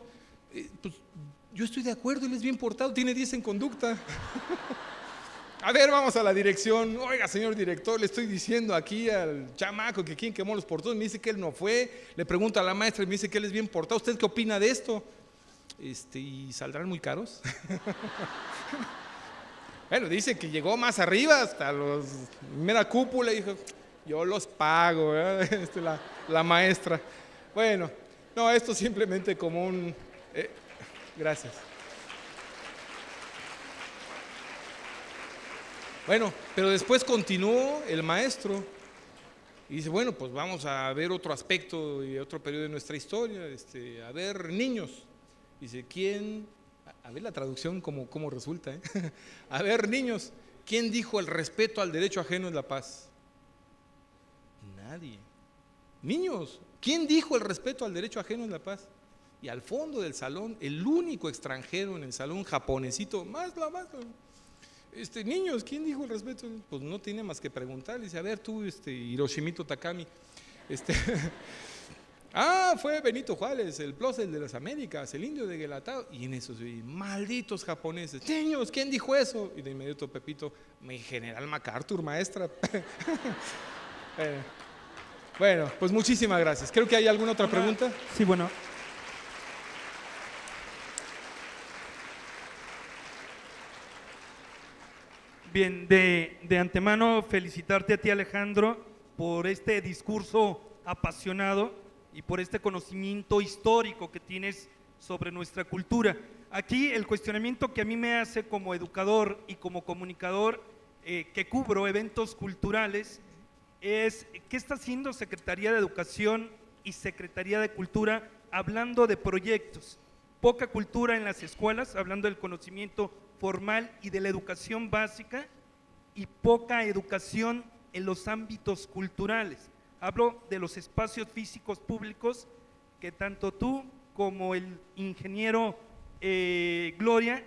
Pues yo estoy de acuerdo, él es bien portado, tiene 10 en conducta. A ver, vamos a la dirección. Oiga, señor director, le estoy diciendo aquí al chamaco que quién quemó los portones, me dice que él no fue, le pregunto a la maestra y me dice que él es bien portado, ¿usted qué opina de esto? ¿Y saldrán muy caros? Bueno, dice que llegó más arriba, hasta los mera cúpula, y dijo, yo los pago, ¿verdad? La maestra. Bueno, no, esto simplemente como un... gracias. Bueno, pero después continuó el maestro y dice, bueno, pues vamos a ver otro aspecto y otro periodo de nuestra historia, a ver, niños. Dice, ¿quién? A ver la traducción cómo resulta, A ver, niños, ¿quién dijo el respeto al derecho ajeno es la paz? Nadie. Niños, ¿quién dijo el respeto al derecho ajeno es la paz? Y al fondo del salón, el único extranjero en el salón, japonesito, más. Niños, ¿quién dijo el respeto? Pues no tiene más que preguntar. Dice, a ver tú, Hiroshimito Takami. Fue Benito Juárez, el prócer de las Américas, el indio de Guelatao. Y en eso, malditos japoneses. Niños, ¿quién dijo eso? Y de inmediato Pepito, mi general MacArthur, maestra. Bueno, pues muchísimas gracias. Creo que hay alguna otra pregunta. Sí, bueno. Bien, de antemano felicitarte a ti, Alejandro, por este discurso apasionado y por este conocimiento histórico que tienes sobre nuestra cultura. Aquí el cuestionamiento que a mí me hace como educador y como comunicador que cubro eventos culturales es ¿qué está haciendo Secretaría de Educación y Secretaría de Cultura hablando de proyectos? Poca cultura en las escuelas, hablando del conocimiento formal y de la educación básica, y poca educación en los ámbitos culturales. Hablo de los espacios físicos públicos que tanto tú como el ingeniero Gloria,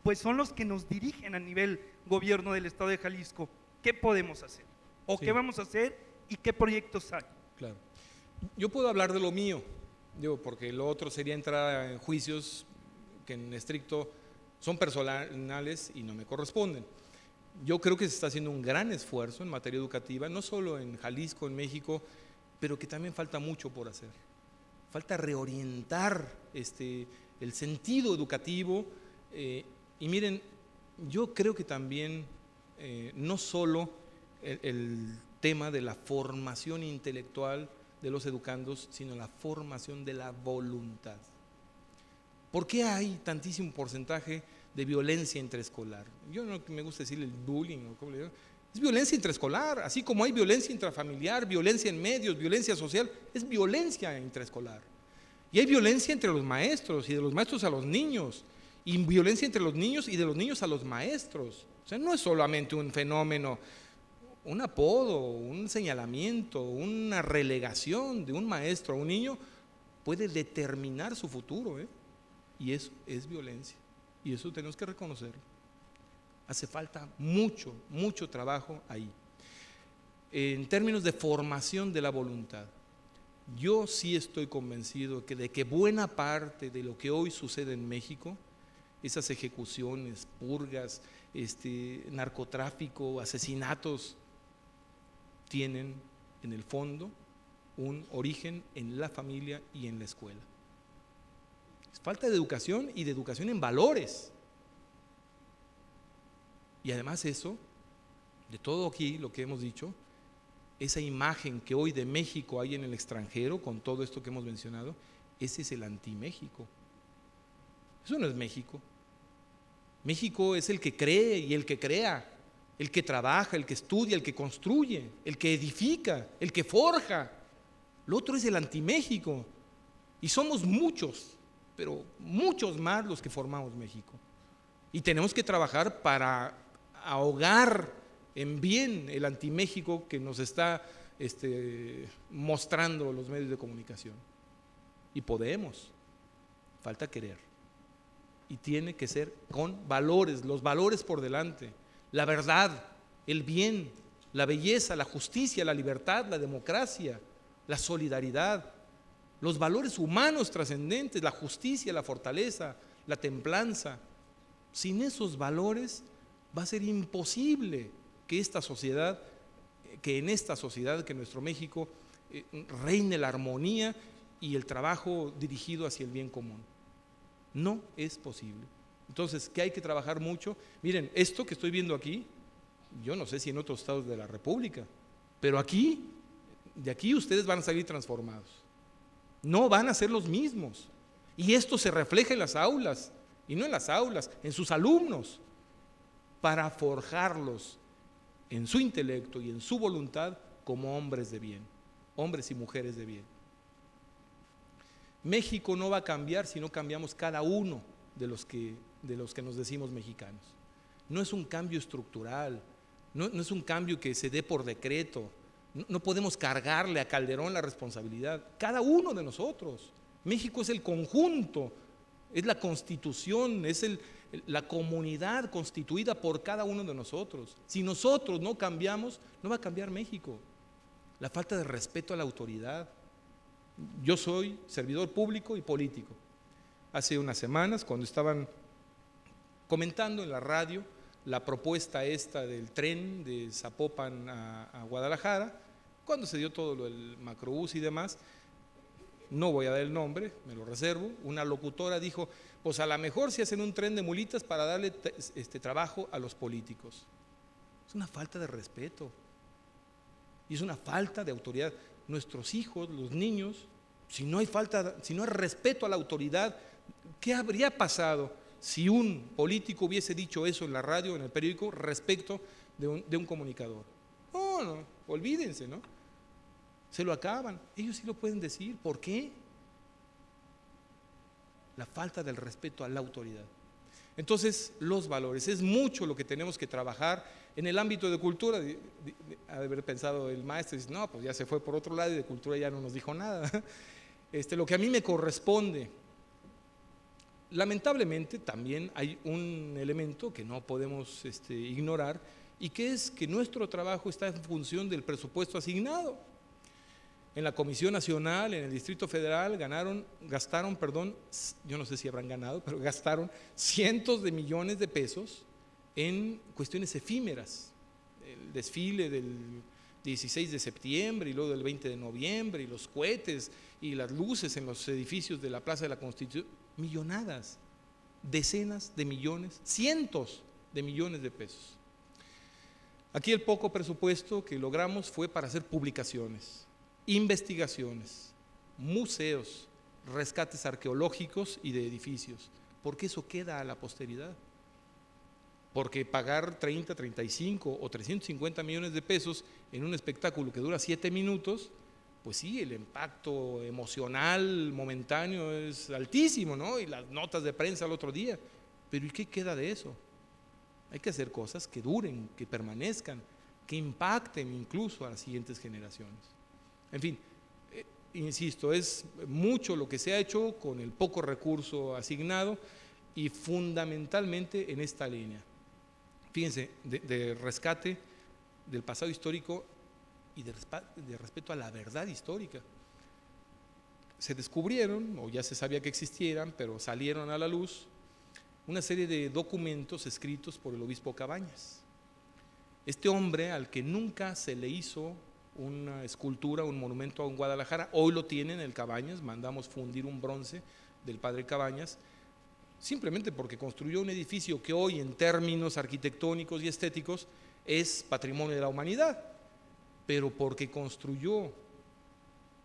pues son los que nos dirigen a nivel gobierno del estado de Jalisco. ¿Qué podemos hacer? ¿O qué vamos a hacer? ¿Y qué proyectos hay? Claro. Yo puedo hablar de lo mío, porque lo otro sería entrar en juicios que en estricto son personales y no me corresponden. Yo creo que se está haciendo un gran esfuerzo en materia educativa, no solo en Jalisco, en México, pero que también falta mucho por hacer. Falta reorientar el sentido educativo y miren, yo creo que también no solo el tema de la formación intelectual de los educandos, sino la formación de la voluntad. ¿Por qué hay tantísimo porcentaje de violencia intraescolar? Yo no me gusta decir el bullying, o cómo le digo. Es violencia intraescolar, así como hay violencia intrafamiliar, violencia en medios, violencia social, es violencia intraescolar. Y hay violencia entre los maestros y de los maestros a los niños, y violencia entre los niños y de los niños a los maestros. O sea, no es solamente un fenómeno, un apodo, un señalamiento, una relegación de un maestro a un niño puede determinar su futuro, ¿eh? Y eso es violencia, y eso tenemos que reconocerlo. Hace falta mucho, mucho trabajo ahí. En términos de formación de la voluntad, yo sí estoy convencido de que buena parte de lo que hoy sucede en México, esas ejecuciones, purgas, narcotráfico, asesinatos, tienen en el fondo un origen en la familia y en la escuela. Es falta de educación y de educación en valores. Y además eso, de todo aquí lo que hemos dicho, esa imagen que hoy de México hay en el extranjero, con todo esto que hemos mencionado, ese es el anti-México. Eso no es México. México es el que cree y el que crea, el que trabaja, el que estudia, el que construye, el que edifica, el que forja. Lo otro es el anti-México. Y somos muchos, pero muchos más los que formamos México. Y tenemos que trabajar para ahogar en bien el anti-México que nos está mostrando los medios de comunicación. Y podemos, falta querer. Y tiene que ser con valores, los valores por delante, la verdad, el bien, la belleza, la justicia, la libertad, la democracia, la solidaridad, los valores humanos trascendentes, la justicia, la fortaleza, la templanza. Sin esos valores va a ser imposible que en esta sociedad, que en nuestro México, reine la armonía y el trabajo dirigido hacia el bien común. No es posible. Entonces, ¿qué hay que trabajar mucho? Miren, esto que estoy viendo aquí, yo no sé si en otros estados de la República, pero aquí, de aquí ustedes van a salir transformados. No van a ser los mismos. Y esto se refleja en las aulas, y no en las aulas, en sus alumnos, para forjarlos en su intelecto y en su voluntad como hombres de bien, hombres y mujeres de bien. México no va a cambiar si no cambiamos cada uno de los que nos decimos mexicanos. No es un cambio estructural, no es un cambio que se dé por decreto, no podemos cargarle a Calderón la responsabilidad, cada uno de nosotros. México es el conjunto, es la constitución, es la comunidad constituida por cada uno de nosotros. Si nosotros no cambiamos, no va a cambiar México. La falta de respeto a la autoridad. Yo soy servidor público y político. Hace unas semanas, cuando estaban comentando en la radio la propuesta esta del tren de Zapopan a Guadalajara, cuando se dio todo lo del macrobús y demás, no voy a dar el nombre, me lo reservo, una locutora dijo, pues a lo mejor si hacen un tren de mulitas para darle trabajo a los políticos. Es una falta de respeto y es una falta de autoridad. Nuestros hijos, los niños, si no hay respeto a la autoridad, ¿qué habría pasado si un político hubiese dicho eso en la radio, en el periódico, respecto de un comunicador? No, olvídense, ¿no? Se lo acaban. Ellos sí lo pueden decir. ¿Por qué? La falta del respeto a la autoridad. Entonces, los valores, es mucho lo que tenemos que trabajar en el ámbito de cultura. Ha de haber pensado el maestro, dice, no, pues ya se fue por otro lado y de cultura ya no nos dijo nada. Lo que a mí me corresponde, lamentablemente también hay un elemento que no podemos ignorar, y que es que nuestro trabajo está en función del presupuesto asignado. En la Comisión Nacional, en el Distrito Federal, gastaron, yo no sé si habrán ganado, pero gastaron cientos de millones de pesos en cuestiones efímeras. El desfile del 16 de septiembre y luego del 20 de noviembre, y los cohetes y las luces en los edificios de la Plaza de la Constitución, millonadas, decenas de millones, cientos de millones de pesos. Aquí el poco presupuesto que logramos fue para hacer publicaciones, investigaciones, museos, rescates arqueológicos y de edificios, porque eso queda a la posteridad. Porque pagar 30, 35 o 350 millones de pesos en un espectáculo que dura 7 minutos, pues sí, el impacto emocional momentáneo es altísimo, ¿no? Y las notas de prensa al otro día. Pero ¿y qué queda de eso? Hay que hacer cosas que duren, que permanezcan, que impacten incluso a las siguientes generaciones. En fin, insisto, es mucho lo que se ha hecho con el poco recurso asignado y fundamentalmente en esta línea. Fíjense, de rescate del pasado histórico y de respeto a la verdad histórica. Se descubrieron, o ya se sabía que existieran, pero salieron a la luz una serie de documentos escritos por el obispo Cabañas. Este hombre, al que nunca se le hizo una escultura, un monumento en Guadalajara, hoy lo tiene en el Cabañas, mandamos fundir un bronce del padre Cabañas, simplemente porque construyó un edificio que hoy en términos arquitectónicos y estéticos es patrimonio de la humanidad, pero porque construyó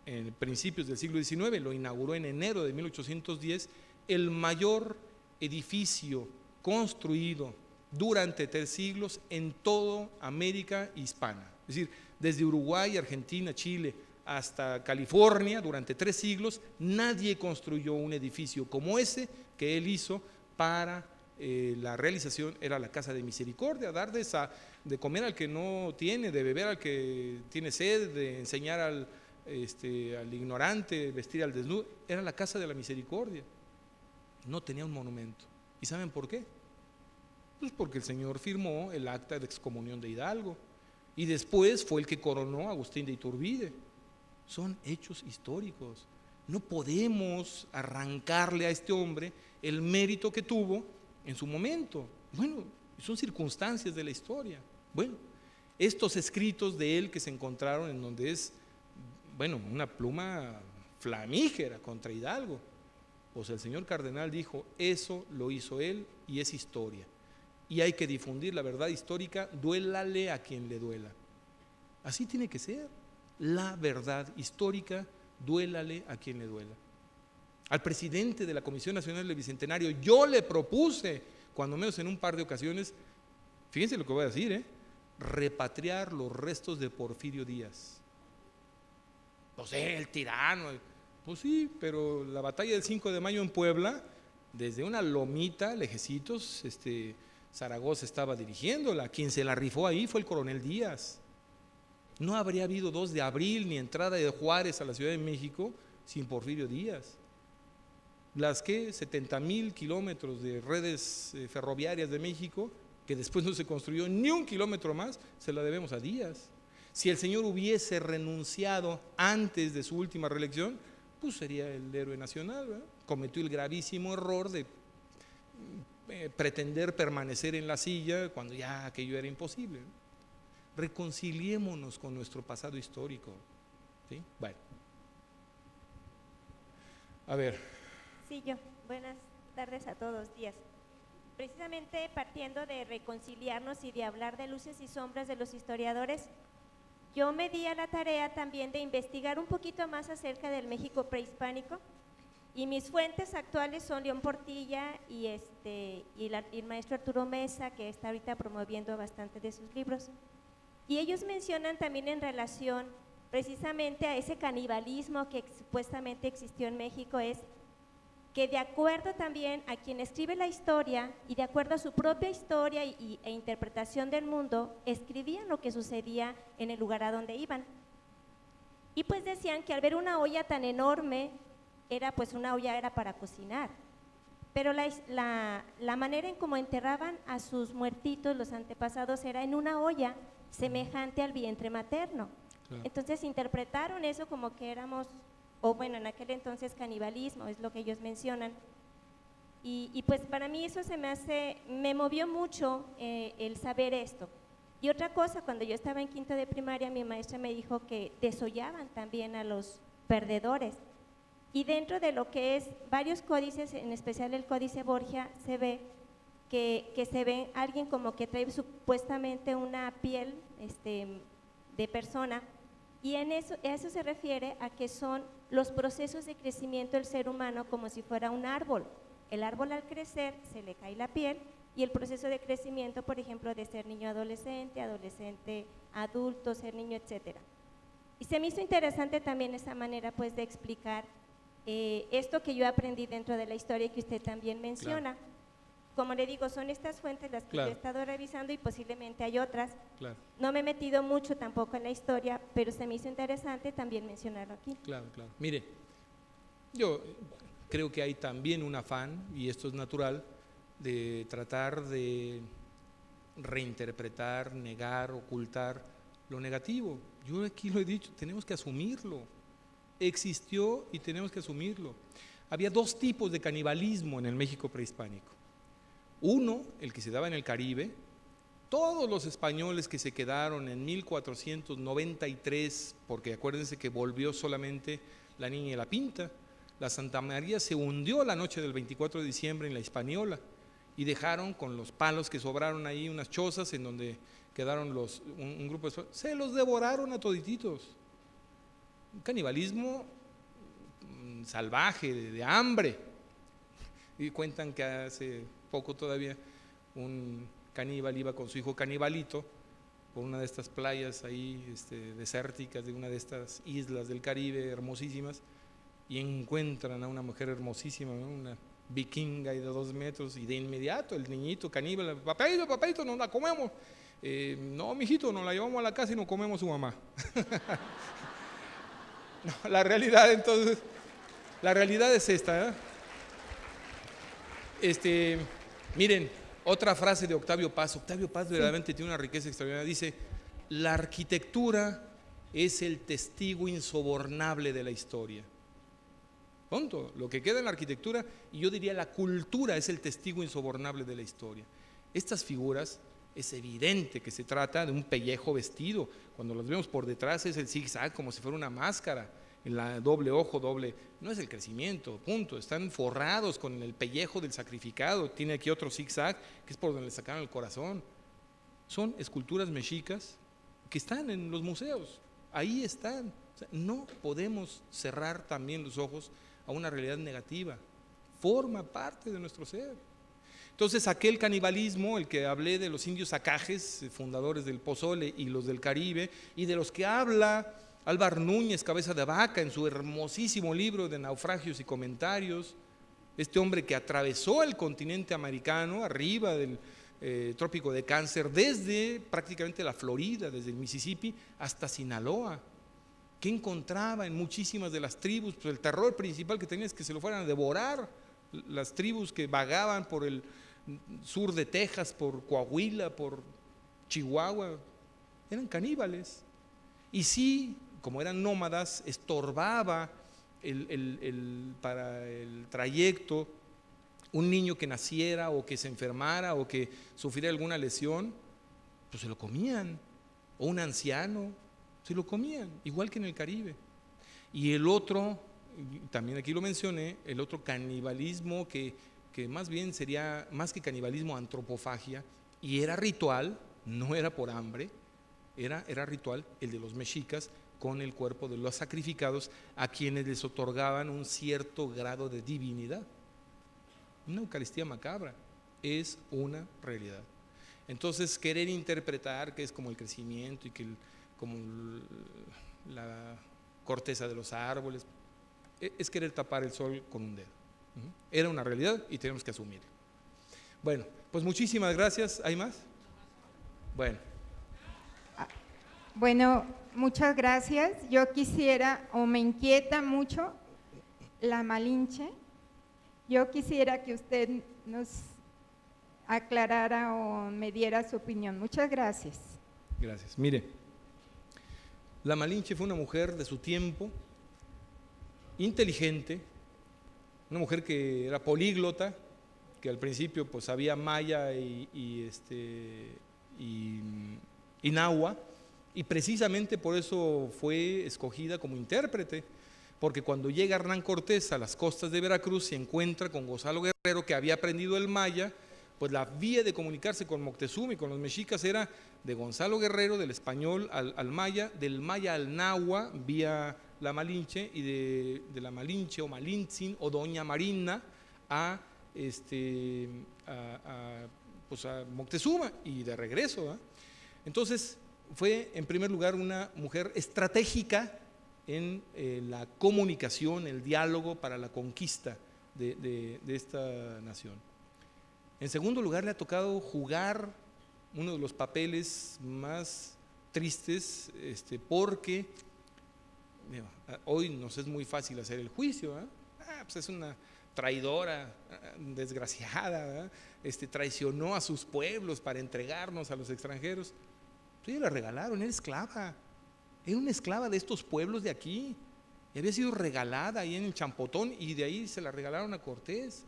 en principios del siglo XIX, lo inauguró en enero de 1810, el mayor edificio construido durante 3 siglos en toda América hispana. Es decir, desde Uruguay, Argentina, Chile, hasta California, durante 3 siglos, nadie construyó un edificio como ese que él hizo para la realización. Era la Casa de Misericordia, dar de comer al que no tiene, de beber al que tiene sed, de enseñar al ignorante, vestir al desnudo. Era la Casa de la Misericordia. No tenía un monumento. ¿Y saben por qué? Pues porque el señor firmó el acta de excomunión de Hidalgo y después fue el que coronó a Agustín de Iturbide. Son hechos históricos. No podemos arrancarle a este hombre el mérito que tuvo en su momento. Bueno, son circunstancias de la historia. Bueno, estos escritos de él que se encontraron en donde es, bueno, una pluma flamígera contra Hidalgo. Pues el señor cardenal dijo, eso lo hizo él y es historia. Y hay que difundir la verdad histórica, duélale a quien le duela. Así tiene que ser. La verdad histórica, duélale a quien le duela. Al presidente de la Comisión Nacional del Bicentenario, yo le propuse, cuando menos en un par de ocasiones, fíjense lo que voy a decir, repatriar los restos de Porfirio Díaz. No sé, el tirano. Pues sí, pero la batalla del 5 de mayo en Puebla, desde una lomita, lejecitos, Zaragoza estaba dirigiéndola. Quien se la rifó ahí fue el coronel Díaz. No habría habido 2 de abril ni entrada de Juárez a la Ciudad de México sin Porfirio Díaz. Las 70,000 kilómetros de redes ferroviarias de México, que después no se construyó ni un kilómetro más, se la debemos a Díaz. Si el señor hubiese renunciado antes de su última reelección, pues sería el héroe nacional, ¿verdad? Cometió el gravísimo error de pretender permanecer en la silla cuando ya aquello era imposible, ¿no? Reconciliémonos con nuestro pasado histórico, ¿sí? Bueno. A ver. Sí, yo. Buenas tardes a todos, días. Precisamente partiendo de reconciliarnos y de hablar de luces y sombras de los historiadores, yo me di a la tarea también de investigar un poquito más acerca del México prehispánico, y mis fuentes actuales son León Portilla y el maestro Arturo Mesa, que está ahorita promoviendo bastante de sus libros. Y ellos mencionan también en relación precisamente a ese canibalismo que supuestamente existió en México, es que de acuerdo también a quien escribe la historia y de acuerdo a su propia historia e interpretación del mundo, escribían lo que sucedía en el lugar a donde iban. Y pues decían que al ver una olla tan enorme, una olla era para cocinar, pero la manera en cómo enterraban a sus muertitos, los antepasados, era en una olla semejante al vientre materno. Claro. Entonces interpretaron eso como que éramos, o bueno, en aquel entonces canibalismo, es lo que ellos mencionan. Y pues para mí eso me movió mucho el saber esto. Y otra cosa, cuando yo estaba en quinto de primaria, mi maestra me dijo que desollaban también a los perdedores. Y dentro de lo que es varios códices, en especial el Códice Borgia, se ve que se ve alguien como que trae supuestamente una piel de persona, y eso se refiere a que son los procesos de crecimiento del ser humano como si fuera un árbol. El árbol al crecer se le cae la piel, y el proceso de crecimiento, por ejemplo, de ser niño adolescente, adolescente adulto, ser niño, etcétera. Y se me hizo interesante también esa manera pues de explicar esto que yo aprendí dentro de la historia que usted también menciona. Claro. Como le digo, son estas fuentes las que yo he estado revisando y posiblemente hay otras. Claro. No me he metido mucho tampoco en la historia, pero se me hizo interesante también mencionarlo aquí. Claro, claro. Mire, yo creo que hay también un afán, y esto es natural, de tratar de reinterpretar, negar, ocultar lo negativo. Yo aquí lo he dicho, tenemos que asumirlo. Existió y tenemos que asumirlo. Había dos tipos de canibalismo en el México prehispánico. Uno, el que se daba en el Caribe. Todos los españoles que se quedaron en 1493, porque acuérdense que volvió solamente la Niña y la Pinta, la Santa María se hundió la noche del 24 de diciembre en la Hispaniola y dejaron con los palos que sobraron ahí unas chozas en donde quedaron un grupo de... Se los devoraron a todititos. Un canibalismo salvaje, de hambre. Y cuentan que hace poco todavía un caníbal iba con su hijo Canibalito por una de estas playas ahí desérticas de una de estas islas del Caribe hermosísimas y encuentran a una mujer hermosísima, ¿no? Una vikinga de 2 metros, y de inmediato el niñito caníbal: papito, nos la comemos. No, mijito, nos la llevamos a la casa y nos comemos su mamá. No, la realidad entonces, la realidad es esta, miren, otra frase de Octavio Paz. Octavio Paz verdaderamente tiene una riqueza extraordinaria. Dice: la arquitectura es el testigo insobornable de la historia. Punto. Lo que queda en la arquitectura, y yo diría la cultura, es el testigo insobornable de la historia. Estas figuras, es evidente que se trata de un pellejo vestido. Cuando los vemos por detrás es el zigzag, como si fuera una máscara, en la doble ojo, no es el crecimiento, punto. Están forrados con el pellejo del sacrificado. Tiene aquí otro zigzag, que es por donde le sacaron el corazón. Son esculturas mexicas que están en los museos, ahí están. O sea, no podemos cerrar también los ojos a una realidad negativa. Forma parte de nuestro ser. Entonces, aquel canibalismo, el que hablé de los indios acajes, fundadores del pozole y los del Caribe, y de los que habla Álvar Núñez Cabeza de Vaca en su hermosísimo libro de Naufragios y Comentarios, este hombre que atravesó el continente americano, arriba del trópico de Cáncer, desde prácticamente la Florida, desde el Mississippi hasta Sinaloa, que encontraba en muchísimas de las tribus, pues el terror principal que tenía es que se lo fueran a devorar. Las tribus que vagaban por el sur de Texas, por Coahuila, por Chihuahua, eran caníbales. Y sí, como eran nómadas, estorbaba para el trayecto un niño que naciera o que se enfermara o que sufriera alguna lesión, pues se lo comían. O un anciano, se lo comían, igual que en el Caribe. Y el otro, también aquí lo mencioné, el otro canibalismo que más bien sería, más que canibalismo, antropofagia, y era ritual, no era por hambre, era ritual, el de los mexicas, con el cuerpo de los sacrificados, a quienes les otorgaban un cierto grado de divinidad. Una Eucaristía macabra, es una realidad. Entonces, querer interpretar que es como el crecimiento y que como la corteza de los árboles, es querer tapar el sol con un dedo. Era una realidad y tenemos que asumirlo. Bueno, pues muchísimas gracias. ¿Hay más? Bueno, muchas gracias. Yo quisiera, o me inquieta mucho, la Malinche. Yo quisiera que usted nos aclarara o me diera su opinión. Muchas gracias. Gracias. Mire, la Malinche fue una mujer de su tiempo, inteligente, una mujer que era políglota, que al principio pues sabía maya y náhuatl, y precisamente por eso fue escogida como intérprete, porque cuando llega Hernán Cortés a las costas de Veracruz se encuentra con Gonzalo Guerrero, que había aprendido el maya, pues la vía de comunicarse con Moctezuma y con los mexicas era de Gonzalo Guerrero, del español al maya, del maya al náhuatl vía la Malinche, y de la Malinche o Malintzin o Doña Marina a Moctezuma y de regreso. Entonces, fue en primer lugar una mujer estratégica en la comunicación, el diálogo para la conquista de esta nación. En segundo lugar, le ha tocado jugar uno de los papeles más tristes, porque hoy nos es muy fácil hacer el juicio, pues es una traidora, desgraciada, traicionó a sus pueblos para entregarnos a los extranjeros. Pues la regalaron, era esclava, era una esclava de estos pueblos de aquí, y había sido regalada ahí en el Champotón, y de ahí se la regalaron a Cortés.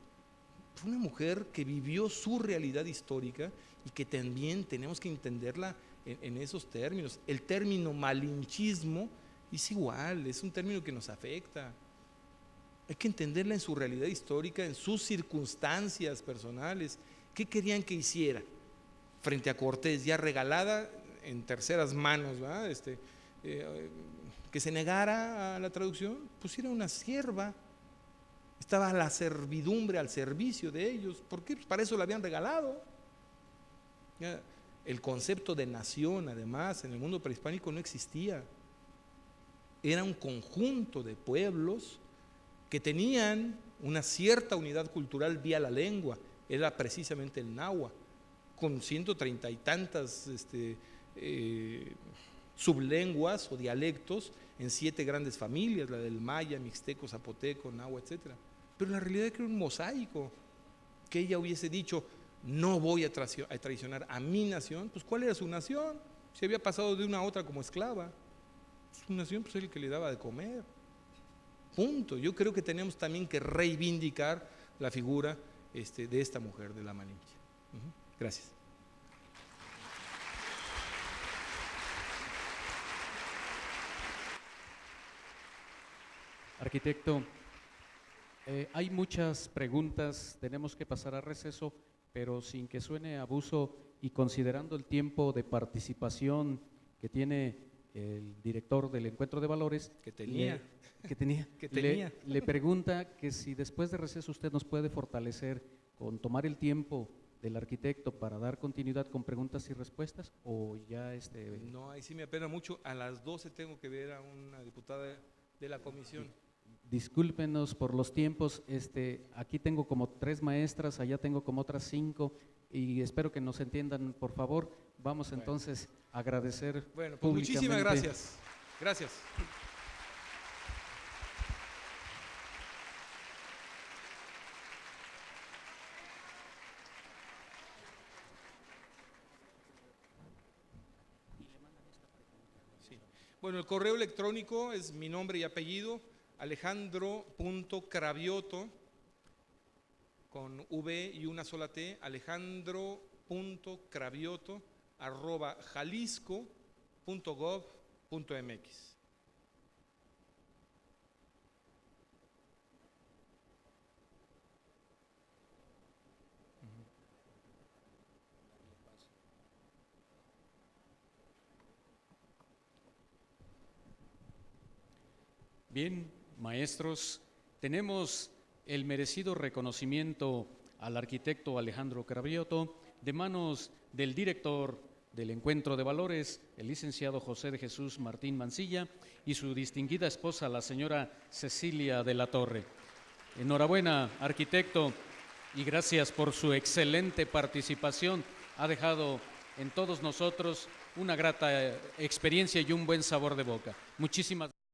Fue una mujer que vivió su realidad histórica y que también tenemos que entenderla en esos términos. El término malinchismo es igual, es un término que nos afecta. Hay que entenderla en su realidad histórica, en sus circunstancias personales. ¿Qué querían que hiciera frente a Cortés, ya regalada en terceras manos, ¿verdad? Que se negara a la traducción? Pues era una sierva, estaba a la servidumbre, al servicio de ellos. ¿Por qué? Pues para eso la habían regalado. El concepto de nación, además, en el mundo prehispánico no existía. Era un conjunto de pueblos que tenían una cierta unidad cultural vía la lengua, era precisamente el náhuatl, con 130 y tantas sublenguas o dialectos en 7 grandes familias, la del maya, mixteco, zapoteco, náhuatl, etc. Pero la realidad es que era un mosaico. Que ella hubiese dicho, no voy a traicionar a mi nación, pues ¿cuál era su nación? Se había pasado de una a otra como esclava. Su nación pues era el que le daba de comer. Punto. Yo creo que tenemos también que reivindicar la figura de esta mujer, de la Malinche. Gracias. Arquitecto, hay muchas preguntas, tenemos que pasar a receso, pero sin que suene abuso y considerando el tiempo de participación que tiene el director del Encuentro de Valores, le pregunta que si después de receso usted nos puede fortalecer con tomar el tiempo del arquitecto para dar continuidad con preguntas y respuestas, o ya No, ahí sí me apena mucho, a las 12 tengo que ver a una diputada de la comisión. Discúlpenos por los tiempos, aquí tengo como 3 maestras, allá tengo como otras 5, y espero que nos entiendan, por favor. Vamos entonces a agradecer Bueno, pues públicamente. muchísimas gracias. Gracias. Sí. Bueno, el correo electrónico es mi nombre y apellido, alejandro.cravioto, con V y una sola T, alejandro.cravioto@jalisco.gov.mx. Bien, maestros, tenemos el merecido reconocimiento al arquitecto Alejandro Cravioto de manos del director del Encuentro de Valores, el licenciado José de Jesús Martín Mancilla, y su distinguida esposa, la señora Cecilia de la Torre. Enhorabuena, arquitecto, y gracias por su excelente participación. Ha dejado en todos nosotros una grata experiencia y un buen sabor de boca. Muchísimas gracias.